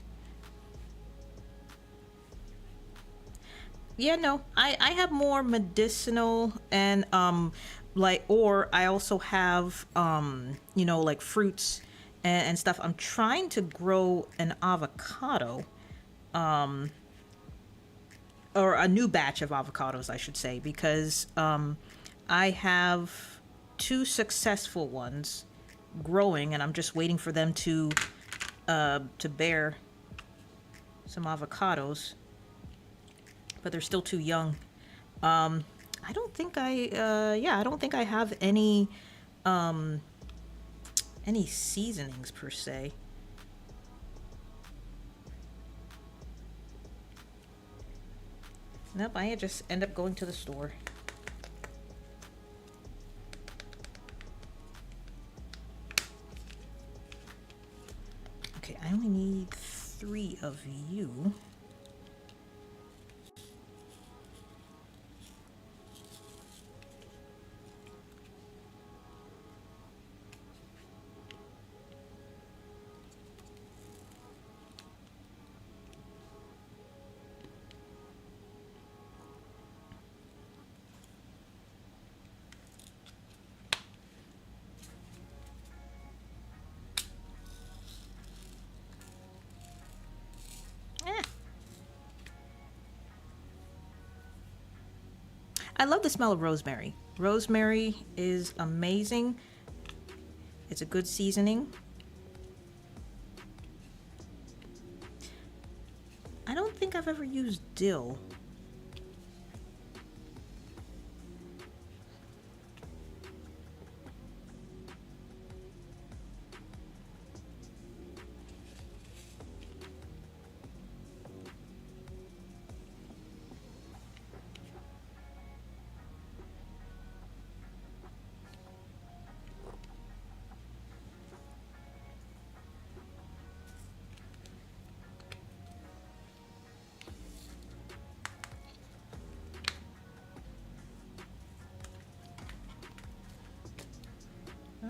Yeah, no, I have more medicinal, and like, or I also have like fruits and stuff. I'm trying to grow an avocado, or a new batch of avocados, I should say, because I have two successful ones growing, and I'm just waiting for them to bear some avocados, but they're still too young. I don't think I don't think I have any seasonings per se. Nope, I just end up going to the store. Okay, I only need 3 of you. I love the smell of rosemary. Rosemary is amazing. It's a good seasoning. I don't think I've ever used dill.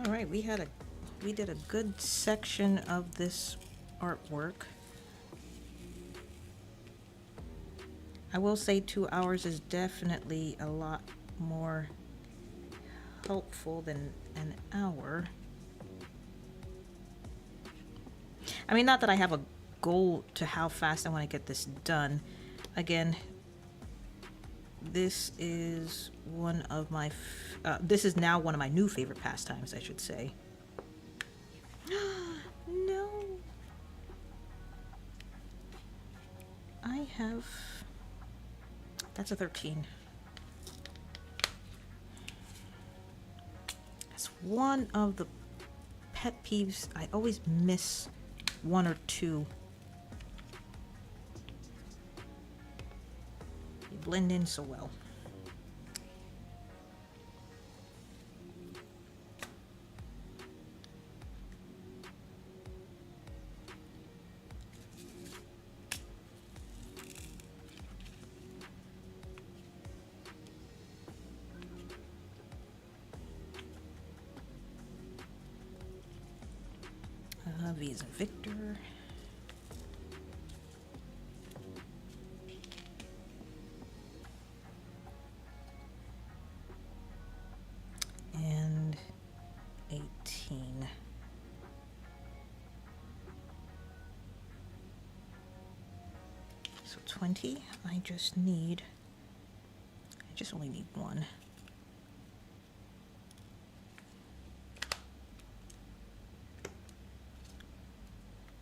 All right, we did a good section of this artwork. I will say 2 hours is definitely a lot more helpful than an hour. I mean, not that I have a goal to how fast I want to get this done. Again, this is one of my this is now one of my new favorite pastimes, I should say. No, I have, that's a 13. That's one of the pet peeves. I always miss 1 or 2. They blend in so well. V is a Victor. And 18. So 20. I just only need 1.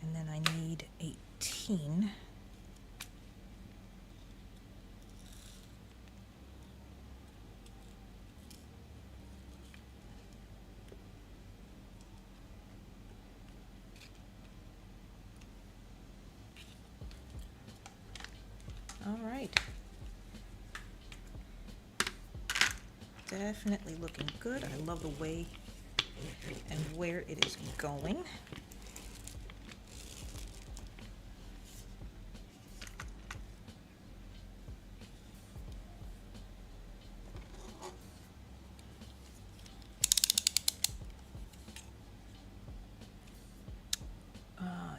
And then I need 18. All right. Definitely looking good. I love the way and where it is going.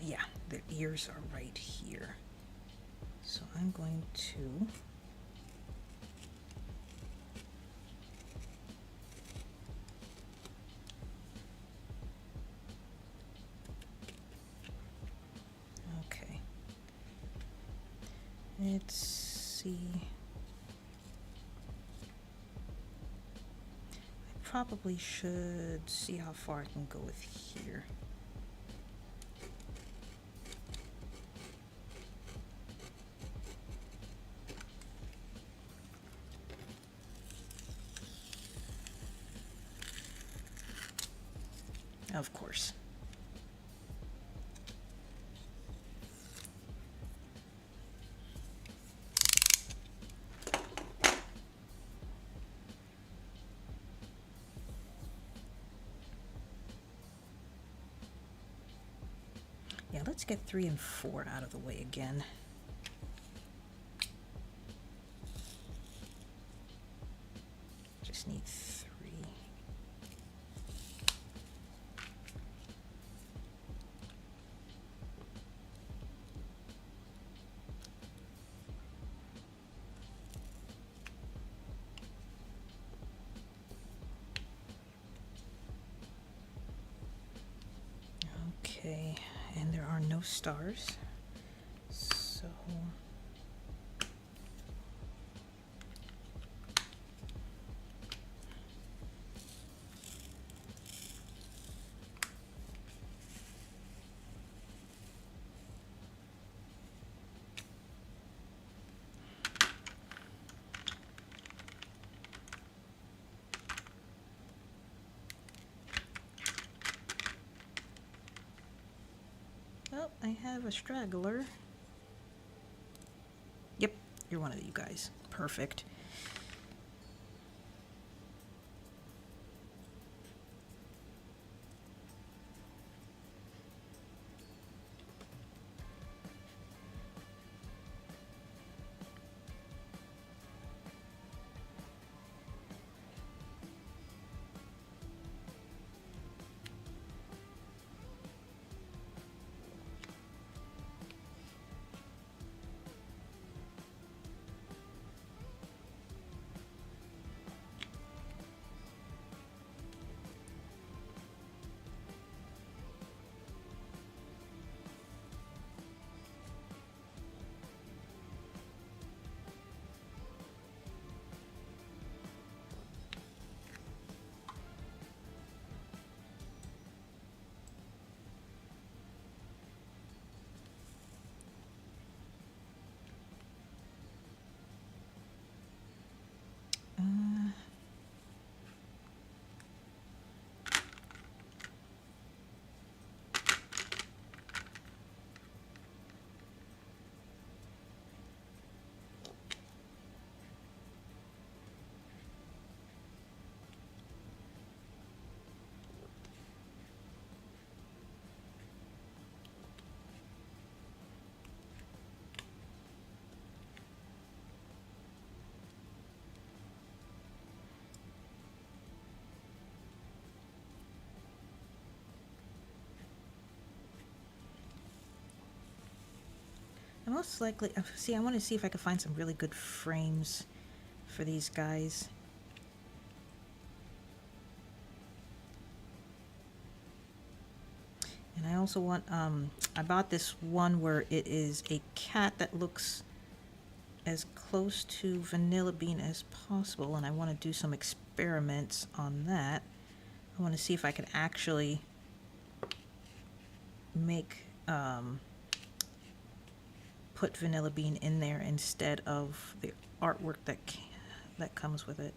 Yeah, the ears are right here. So I'm going to okay. Let's see. I probably should see how far I can go with here. Of course. let's get 3 and 4 out of the way again. Just need 3. Okay, and there are no stars, so oh, I have a straggler. Yep, you're one of you guys. Perfect. I most likely, see, I want to see if I can find some really good frames for these guys. And I also want, I bought this one where it is a cat that looks as close to Vanilla Bean as possible, and I want to do some experiments on that. I want to see if I can actually make, put Vanilla Bean in there instead of the artwork that comes with it.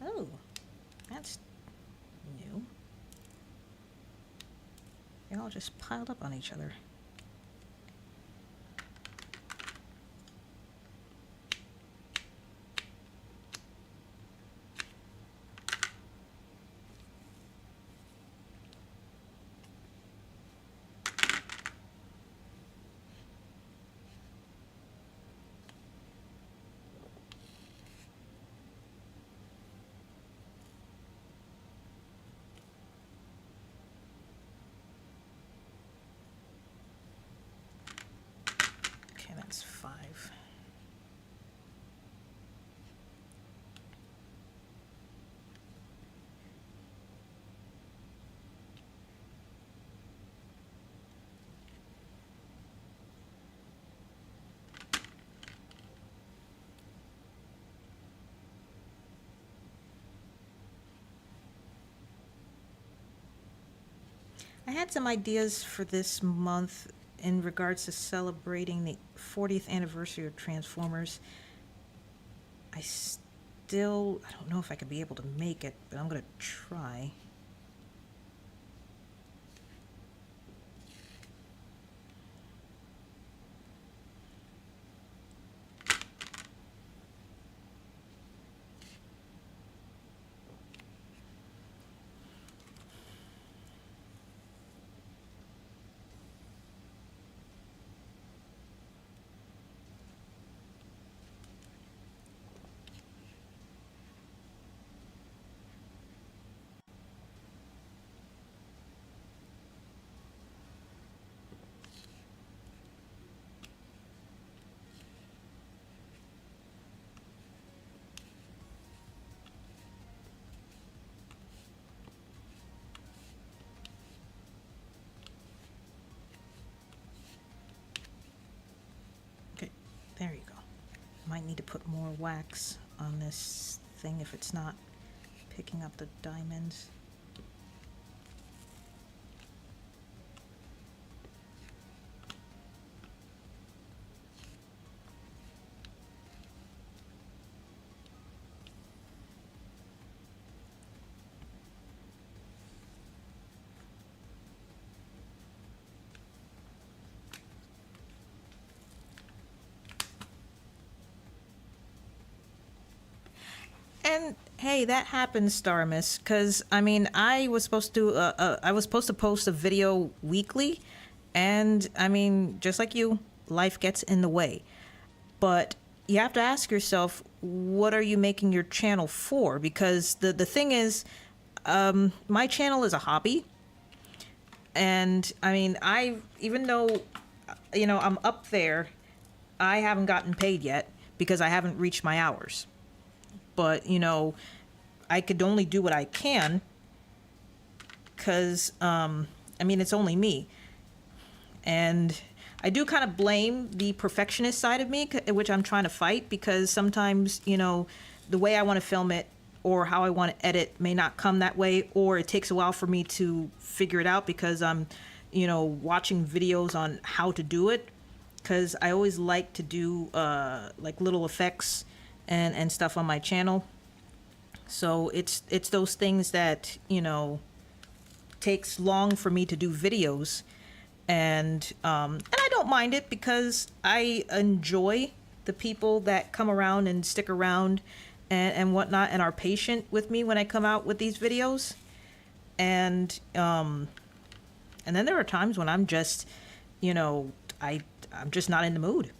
Oh, that's new. They all just piled up on each other. That's 5. I had some ideas for this month in regards to celebrating the 40th anniversary of Transformers. still, I don't know if I could be able to make it, but I'm gonna try. Okay, there you go. Might need to put more wax on this thing if it's not picking up the diamonds. And hey, that happens, Starmus, because I mean, I was supposed to post a video weekly, and I mean, just like you, life gets in the way. But you have to ask yourself, what are you making your channel for? Because the thing is, my channel is a hobby, and I mean, even though I'm up there, I haven't gotten paid yet because I haven't reached my hours. But I could only do what I can because I mean, it's only me. And I do kind of blame the perfectionist side of me, which I'm trying to fight, because sometimes the way I want to film it or how I want to edit may not come that way, or it takes a while for me to figure it out because I'm watching videos on how to do it, because I always like to do like little effects and stuff on my channel. So it's those things that takes long for me to do videos, and I don't mind it because I enjoy the people that come around and stick around and whatnot and are patient with me when I come out with these videos. And then there are times when I'm just I'm just not in the mood,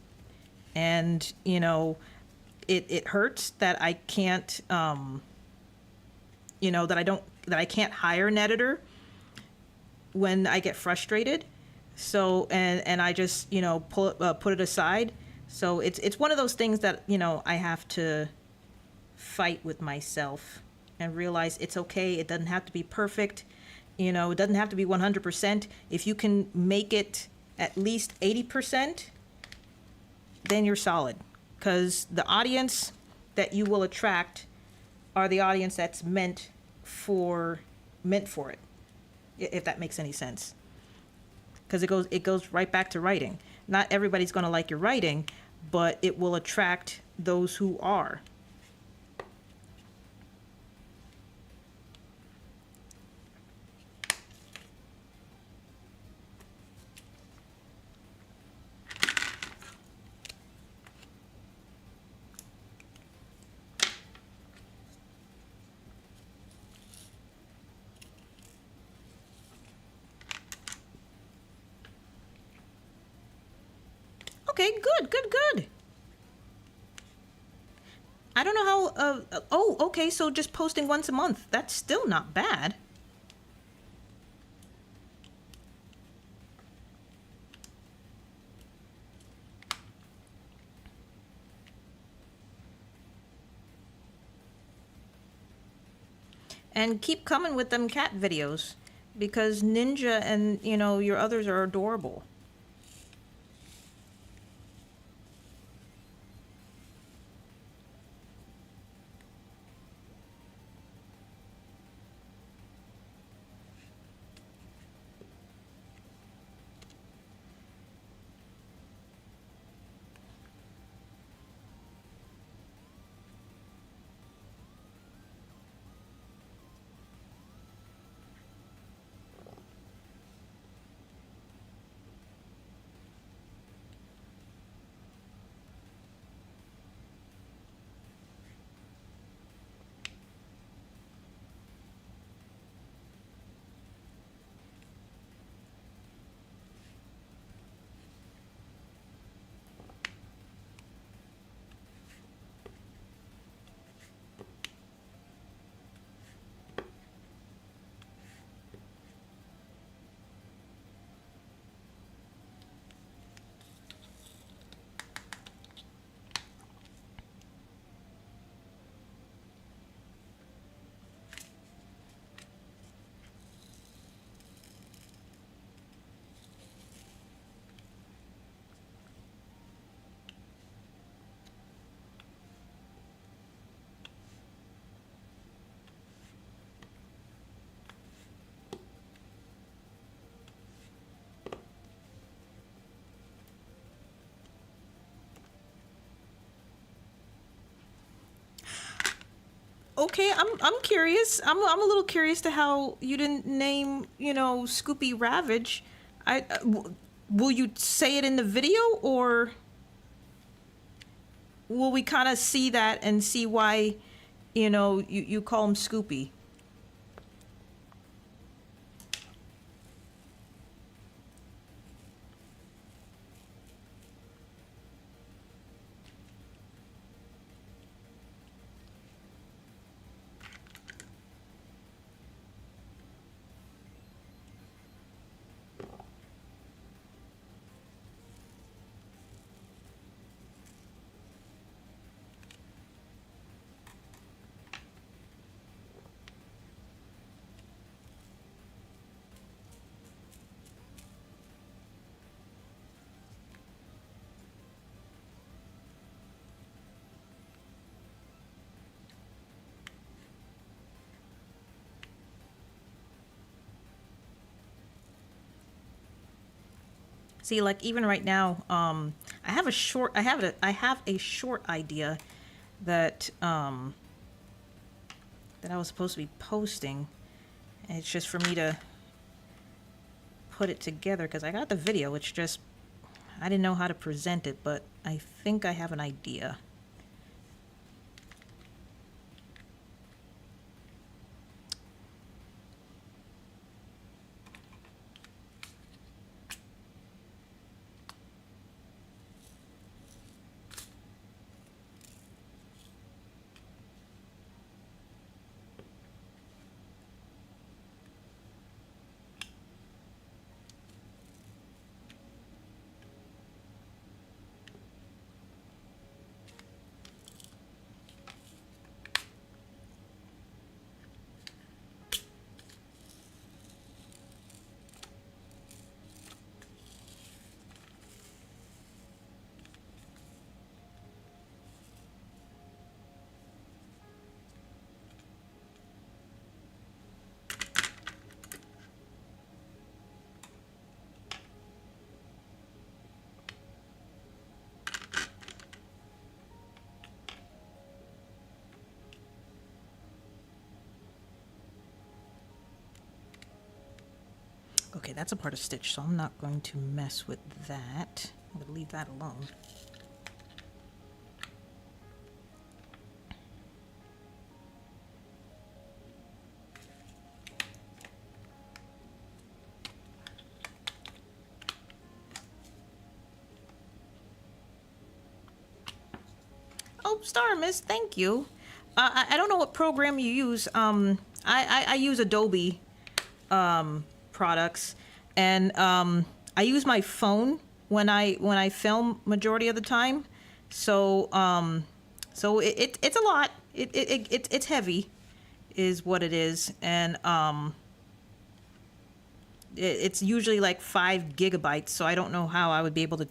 and it hurts that I can't that I can't hire an editor when I get frustrated. So and I just put it aside. So it's one of those things that I have to fight with myself and realize it's okay. It doesn't have to be perfect. It doesn't have to be 100%. If you can make it at least 80%, then you're solid. Because the audience that you will attract are the audience that's meant for it, if that makes any sense. Because it goes right back to writing. Not everybody's going to like your writing, but it will attract those who are. Okay, good. I don't know how. Oh, okay. So just posting once a month. That's still not bad. And keep coming with them cat videos, because Ninja and your others are adorable. Okay, I'm curious. I'm a little curious to how you didn't name, Scoopy Ravage. Will you say it in the video, or will we kind of see that and see why, you call him Scoopy? See, like even right now, I have a short idea that that I was supposed to be posting. And it's just for me to put it together because I got the video. It's just I didn't know how to present it, but I think I have an idea. Okay, that's a part of stitch, so I'm not going to mess with that. I'm going to leave that alone. Oh, Star Miss, thank you. I don't know what program you use. I use Adobe products, and I use my phone when I film majority of the time. So so it's a lot. It's heavy, is what it is, and it's usually like 5 GB. So I don't know how I would be able to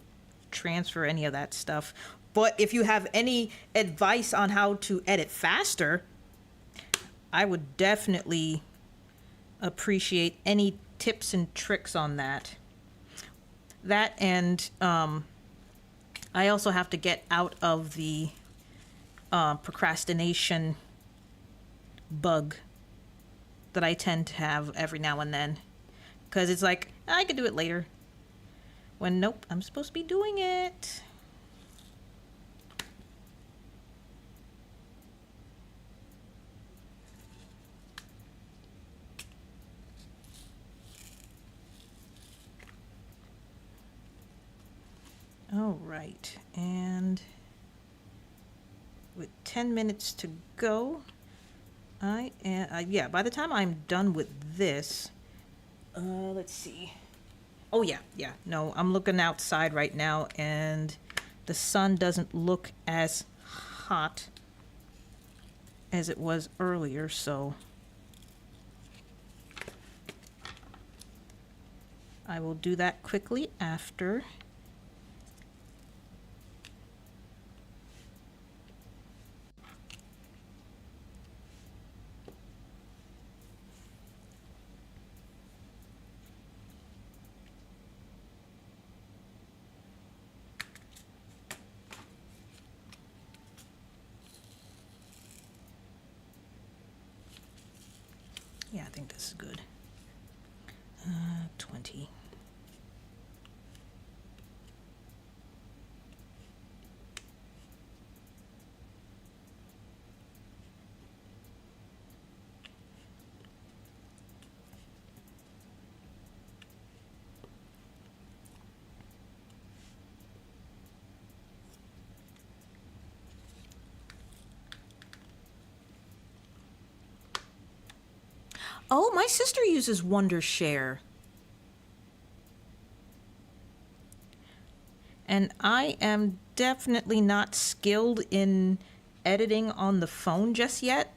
transfer any of that stuff. But if you have any advice on how to edit faster, I would definitely appreciate any tips and tricks on that. That, and I also have to get out of the procrastination bug that I tend to have every now and then. Because it's like, I could do it later. When nope, I'm supposed to be doing it. All right, and with 10 minutes to go, I am, yeah, by the time I'm done with this, let's see. Oh yeah, no, I'm looking outside right now, and the sun doesn't look as hot as it was earlier, so I will do that quickly after. this is good. 20. Oh, my sister uses Wondershare. And I am definitely not skilled in editing on the phone just yet.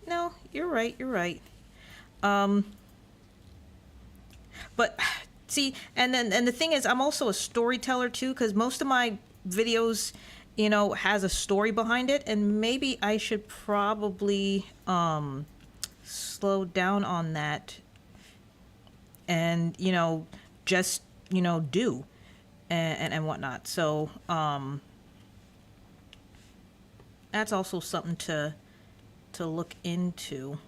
No, you're right, you're right. But see, and the thing is, I'm also a storyteller too, because most of my videos, has a story behind it, and maybe I should probably slow down on that and just do and whatnot. So that's also something to look into.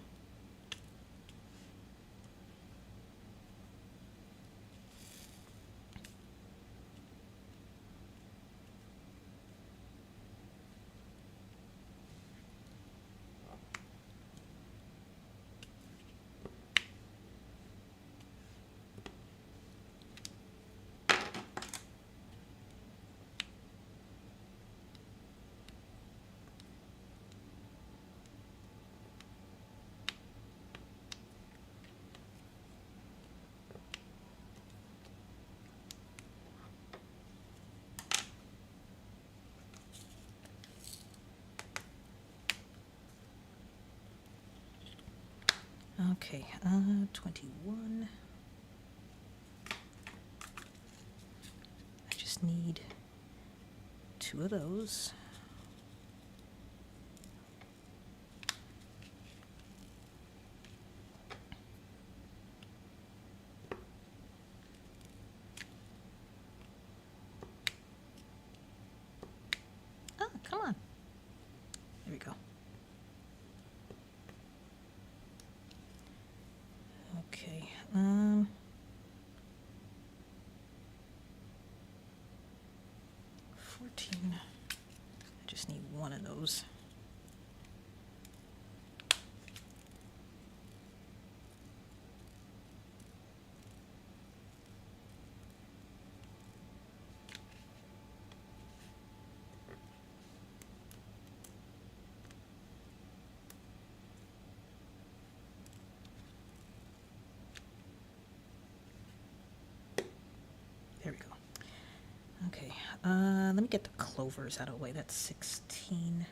Okay, 21. I just need 2 of those. Oh, come on. There we go. Okay, 14. I just need 1 of those. There we go. Okay, let me get the clovers out of the way. That's 16.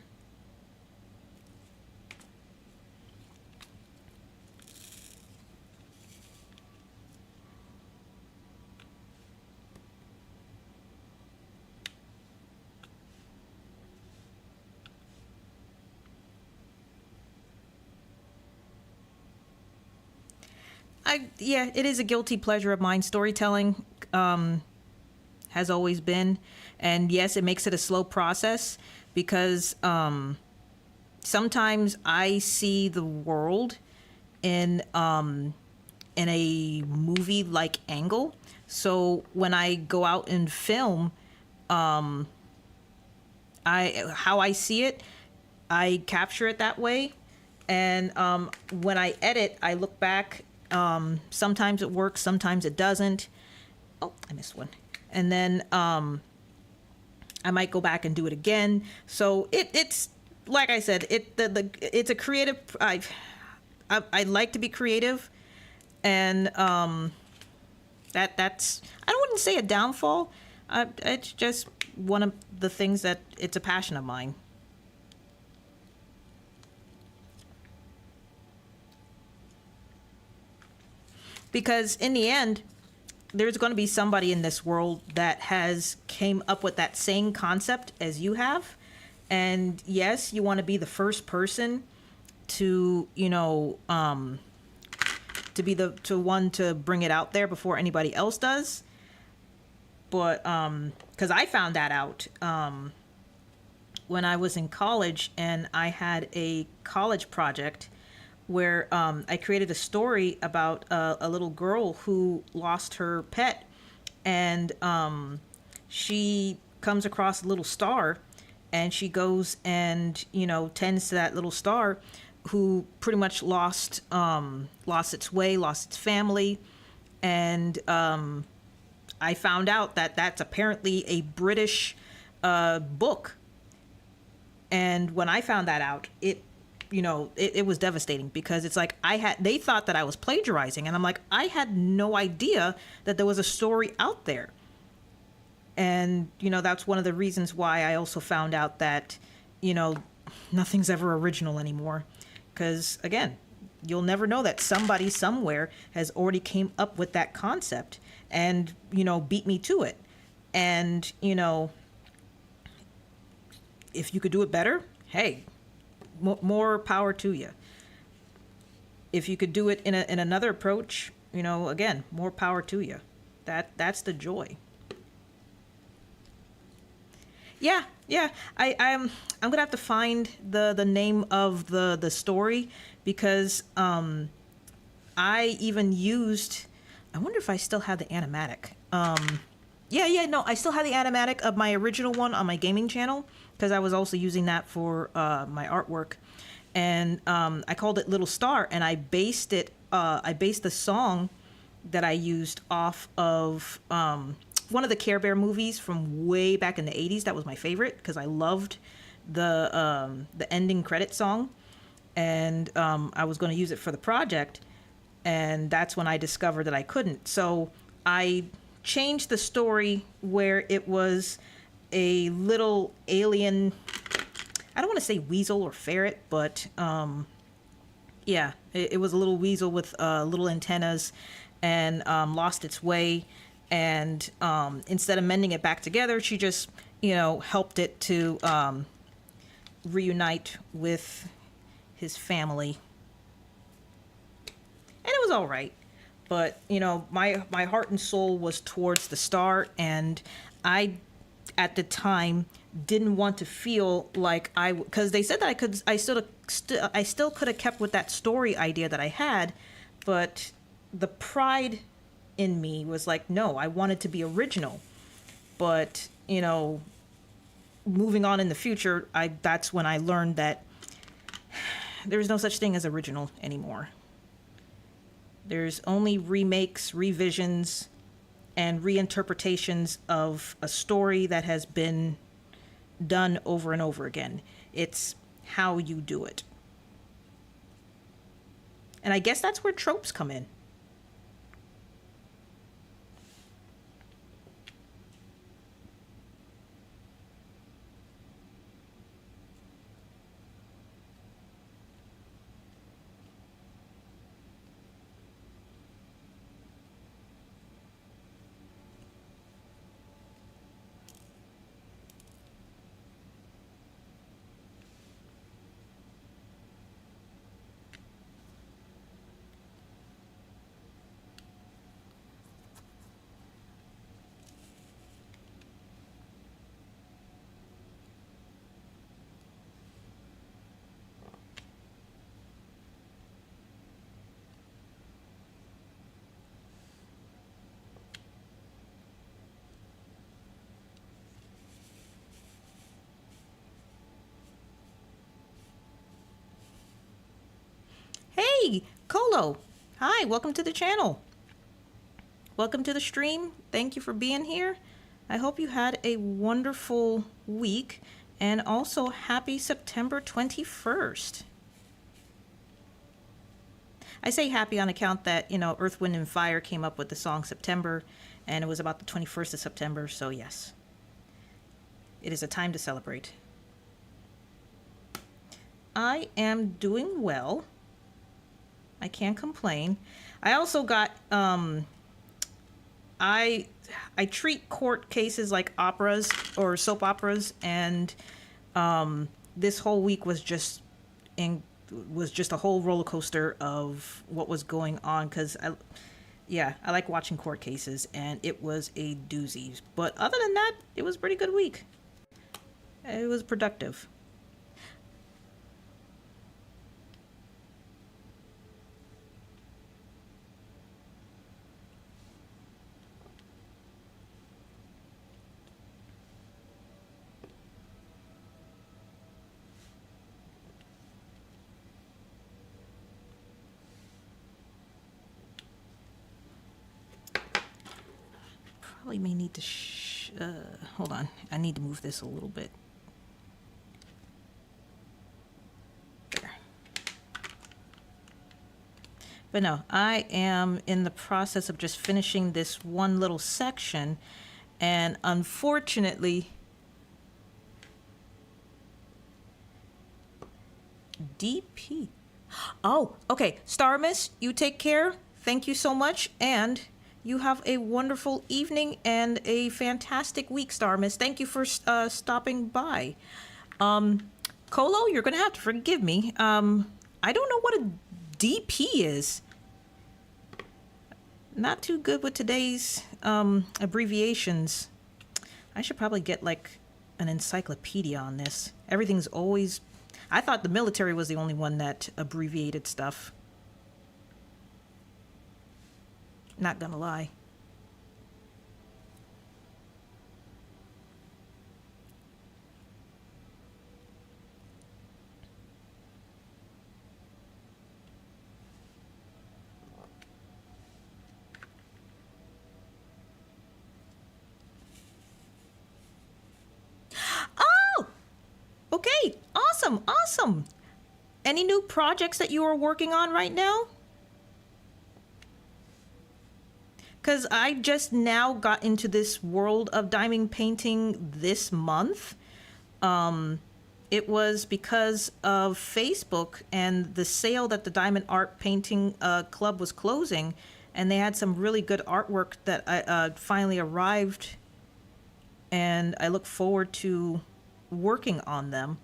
Yeah, it is a guilty pleasure of mine. Storytelling has always been, and yes, it makes it a slow process because sometimes I see the world in a movie like angle. So when I go out and film, how I see it, I capture it that way. And when I edit, I look back. Sometimes it works, sometimes it doesn't. Oh, I missed one. And then I might go back and do it again. So it's like I said, it's a creative. I like to be creative, and that's I wouldn't say a downfall. It's just one of the things that it's a passion of mine. Because in the end, there's going to be somebody in this world that has came up with that same concept as you have, And yes, you want to be the first person to, to be the to one to bring it out there before anybody else does. But because I found that out when I was in college, and I had a college project where I created a story about a little girl who lost her pet, and she comes across a little star, and she goes and tends to that little star, who pretty much lost its way, lost its family, and I found out that that's apparently a British book. And when I found that out, it was devastating, because it's like they thought that I was plagiarizing, and I'm like, I had no idea that there was a story out there. And that's one of the reasons why I also found out that nothing's ever original anymore, because again, you'll never know that somebody somewhere has already came up with that concept and beat me to it. And if you could do it better, hey, more power to you. If you could do it in another approach, again, more power to you. That's the joy. Yeah. I'm gonna have to find the name of the story, because I even used. I wonder if I still have the animatic. No, I still have the animatic of my original one on my gaming channel, because I was also using that for my artwork. And I called it Little Star, and I based the song that I used off of one of the Care Bear movies from way back in the 80s. That was my favorite, because I loved the ending credit song, and I was going to use it for the project, and that's when I discovered that I couldn't. So I changed the story where it was a little alien. I don't want to say weasel or ferret, but it was a little weasel with little antennas, and lost its way. And instead of mending it back together, she just helped it to reunite with his family, and it was all right. But my heart and soul was towards the star, and I, at the time, didn't want to feel like because they said that I still could have kept with that story idea that I had, but the pride in me was like, no, I wanted to be original. But moving on in the future, that's when I learned that there's no such thing as original anymore. There's only remakes, revisions, and reinterpretations of a story that has been done over and over again. It's how you do it. And I guess that's where tropes come in. Hey, K.O.A. Hi, welcome to the channel. Welcome to the stream. Thank you for being here. I hope you had a wonderful week, and also happy September 21st. I say happy on account that, Earth, Wind, and Fire came up with the song September, and it was about the 21st of September, so yes. It is a time to celebrate. I am doing well. I can't complain. I also got I treat court cases like operas or soap operas, and This whole week in, was just a whole roller coaster of what was going on because I like watching court cases, and it was a doozy. But other than that, it was a pretty good week. It was productive. Probably may need to hold on. I need to move this a little bit. There. But no, I am in the process of just finishing this one little section, and unfortunately, DP. Oh, okay. Star Miss, you take care. Thank you so much, and you have a wonderful evening and a fantastic week, Star Miss. Thank you for stopping by. Colo, you're gonna have to forgive me. I don't know what a DP is. Not too good with today's abbreviations. I should probably get like an encyclopedia on this. Everything's always. I thought the military was the only one that abbreviated stuff. Not gonna lie. Oh, okay. Awesome. Awesome. Any new projects that you are working on right now? Because I just now got into this world of diamond painting this month. It was because of Facebook and the sale that the Diamond Art Painting Club was closing, and they had some really good artwork that I finally arrived, and I look forward to working on them.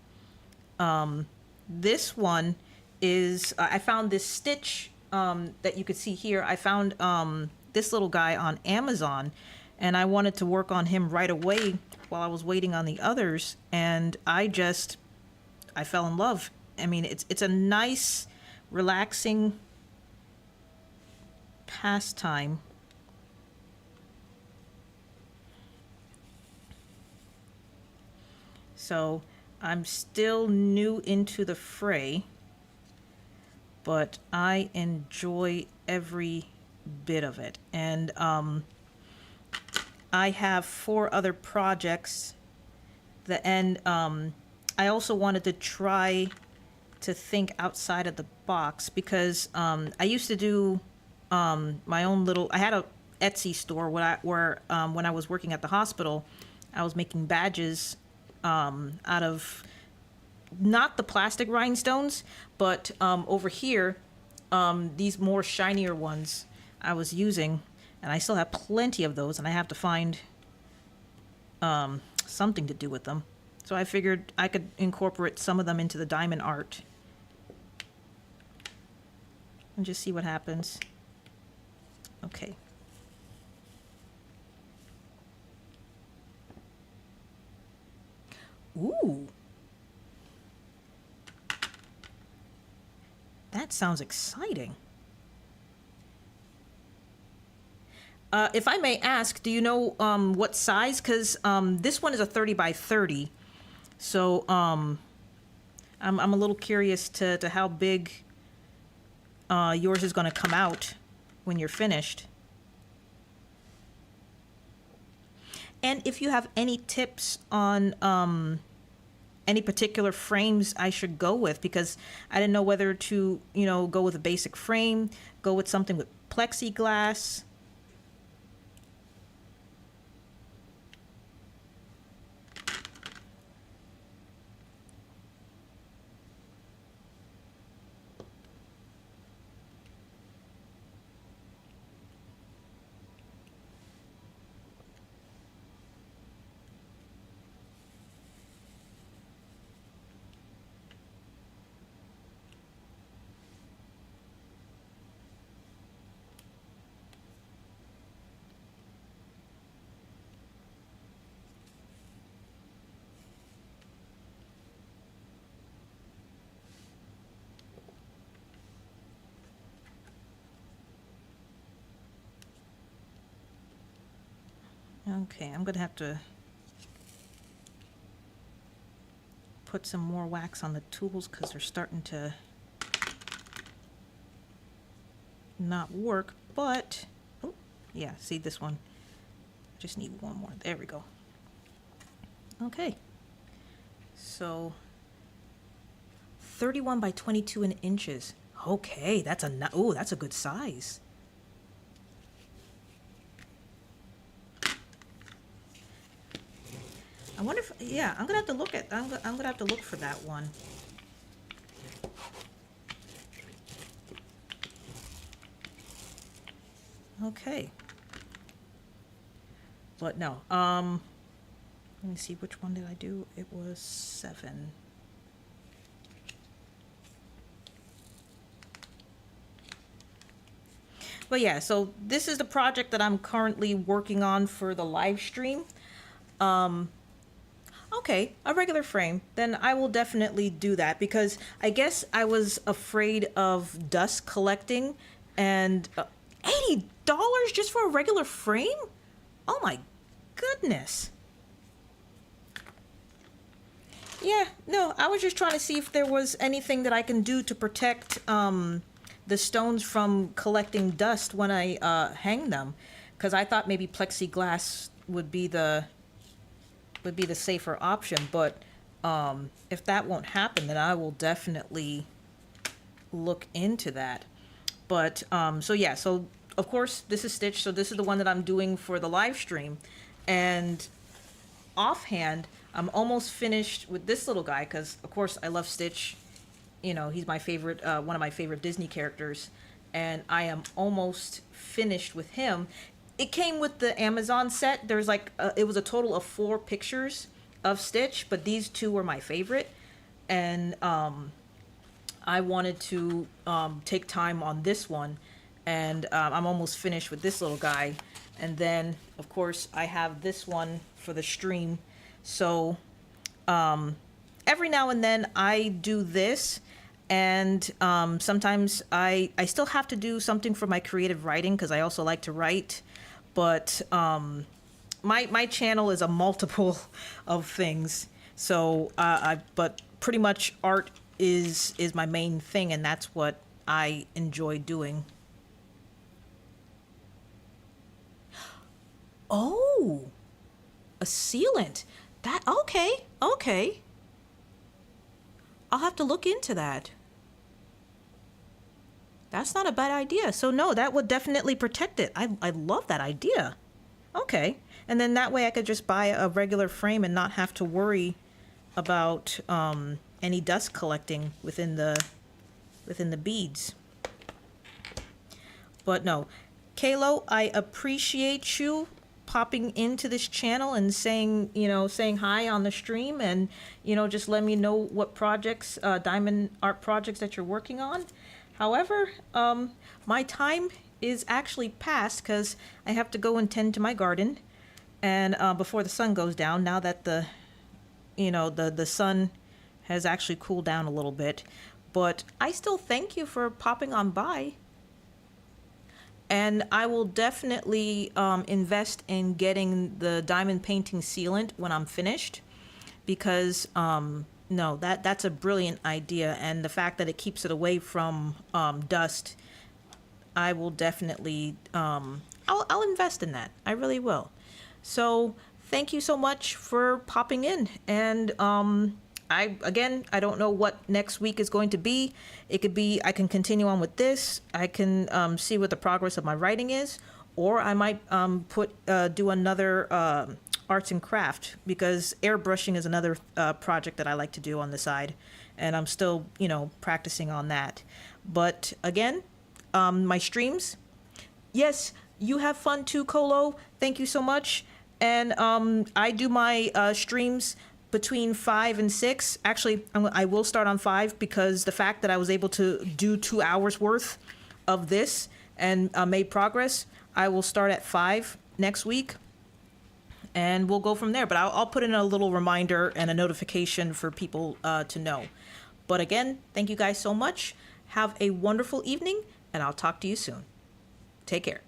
This one is I found this stitch that you could see here. I found this little guy on Amazon, and I wanted to work on him right away while I was waiting on the others, and I fell in love. I mean, it's a nice, relaxing pastime. So I'm still new into the fray, but I enjoy every bit of it. And I have 4 other projects that, and I also wanted to try to think outside of the box because I used to do my own little. I had a Etsy store where when I was working at the hospital, I was making badges out of not the plastic rhinestones, but over here, these more shinier ones I was using, and I still have plenty of those, and I have to find something to do with them. So I figured I could incorporate some of them into the diamond art and just see what happens. Okay. Ooh. That sounds exciting. If I may ask, do you know what size? Because this one is a 30 by 30. So I'm a little curious to how big yours is going to come out when you're finished. And if you have any tips on any particular frames I should go with, because I didn't know whether to, go with a basic frame, go with something with plexiglass. Okay, I'm gonna have to put some more wax on the tools because they're starting to not work, but oh yeah, see this one, just need one more. There we go. Okay, so 31 by 22 inches. Okay, that's that's a good size. I wonder if, yeah, I'm gonna have to look at, I'm gonna have to look for that one. Okay. But no, let me see, which one did I do? It was 7. But yeah, so this is the project that I'm currently working on for the live stream. Okay, a regular frame. Then I will definitely do that because I guess I was afraid of dust collecting, and $80 just for a regular frame? Oh my goodness. Yeah, no, I was just trying to see if there was anything that I can do to protect the stones from collecting dust when I hang them, because I thought maybe plexiglass would be the safer option. But if that won't happen, then I will definitely look into that. But so yeah, so of course this is Stitch, so this is the one that I'm doing for the live stream, and offhand I'm almost finished with this little guy because of course I love Stitch. You know, he's my favorite, one of my favorite Disney characters, and I am almost finished with him. It came with the Amazon set. There's like it was a total of 4 pictures of Stitch, but these 2 were my favorite, and I wanted to take time on this one, and I'm almost finished with this little guy. And then of course I have this one for the stream. So every now and then I do this, and sometimes I still have to do something for my creative writing because I also like to write. But my channel is a multiple of things. So but pretty much art is my main thing, and that's what I enjoy doing. Oh, a sealant. That, okay, okay. I'll have to look into that. That's not a bad idea. So no, that would definitely protect it. I love that idea. Okay. And then that way I could just buy a regular frame and not have to worry about any dust collecting within the beads. But no, K.O.A, I appreciate you popping into this channel and saying hi on the stream, and just let me know what projects, diamond art projects that you're working on. However, my time is actually past because I have to go and tend to my garden, and before the sun goes down, now that the sun has actually cooled down a little bit. But I still thank you for popping on by. And I will definitely invest in getting the diamond painting sealant when I'm finished, because no, that's a brilliant idea, and the fact that it keeps it away from dust, I will definitely I'll invest in that. I really will. So thank you so much for popping in, and I don't know what next week is going to be. It could be I can continue on with this. I can see what the progress of my writing is, or I might do another arts and craft, because airbrushing is another project that I like to do on the side, and I'm still practicing on that. But again, my streams, yes, you have fun too, K.O.A. Thank you so much. And I do my streams between 5 and 6. Actually, I will start on 5, because the fact that I was able to do 2 hours worth of this and made progress, I will start at 5 next week, and we'll go from there. But I'll put in a little reminder and a notification for people to know. But again, thank you guys so much. Have a wonderful evening, and I'll talk to you soon. Take care.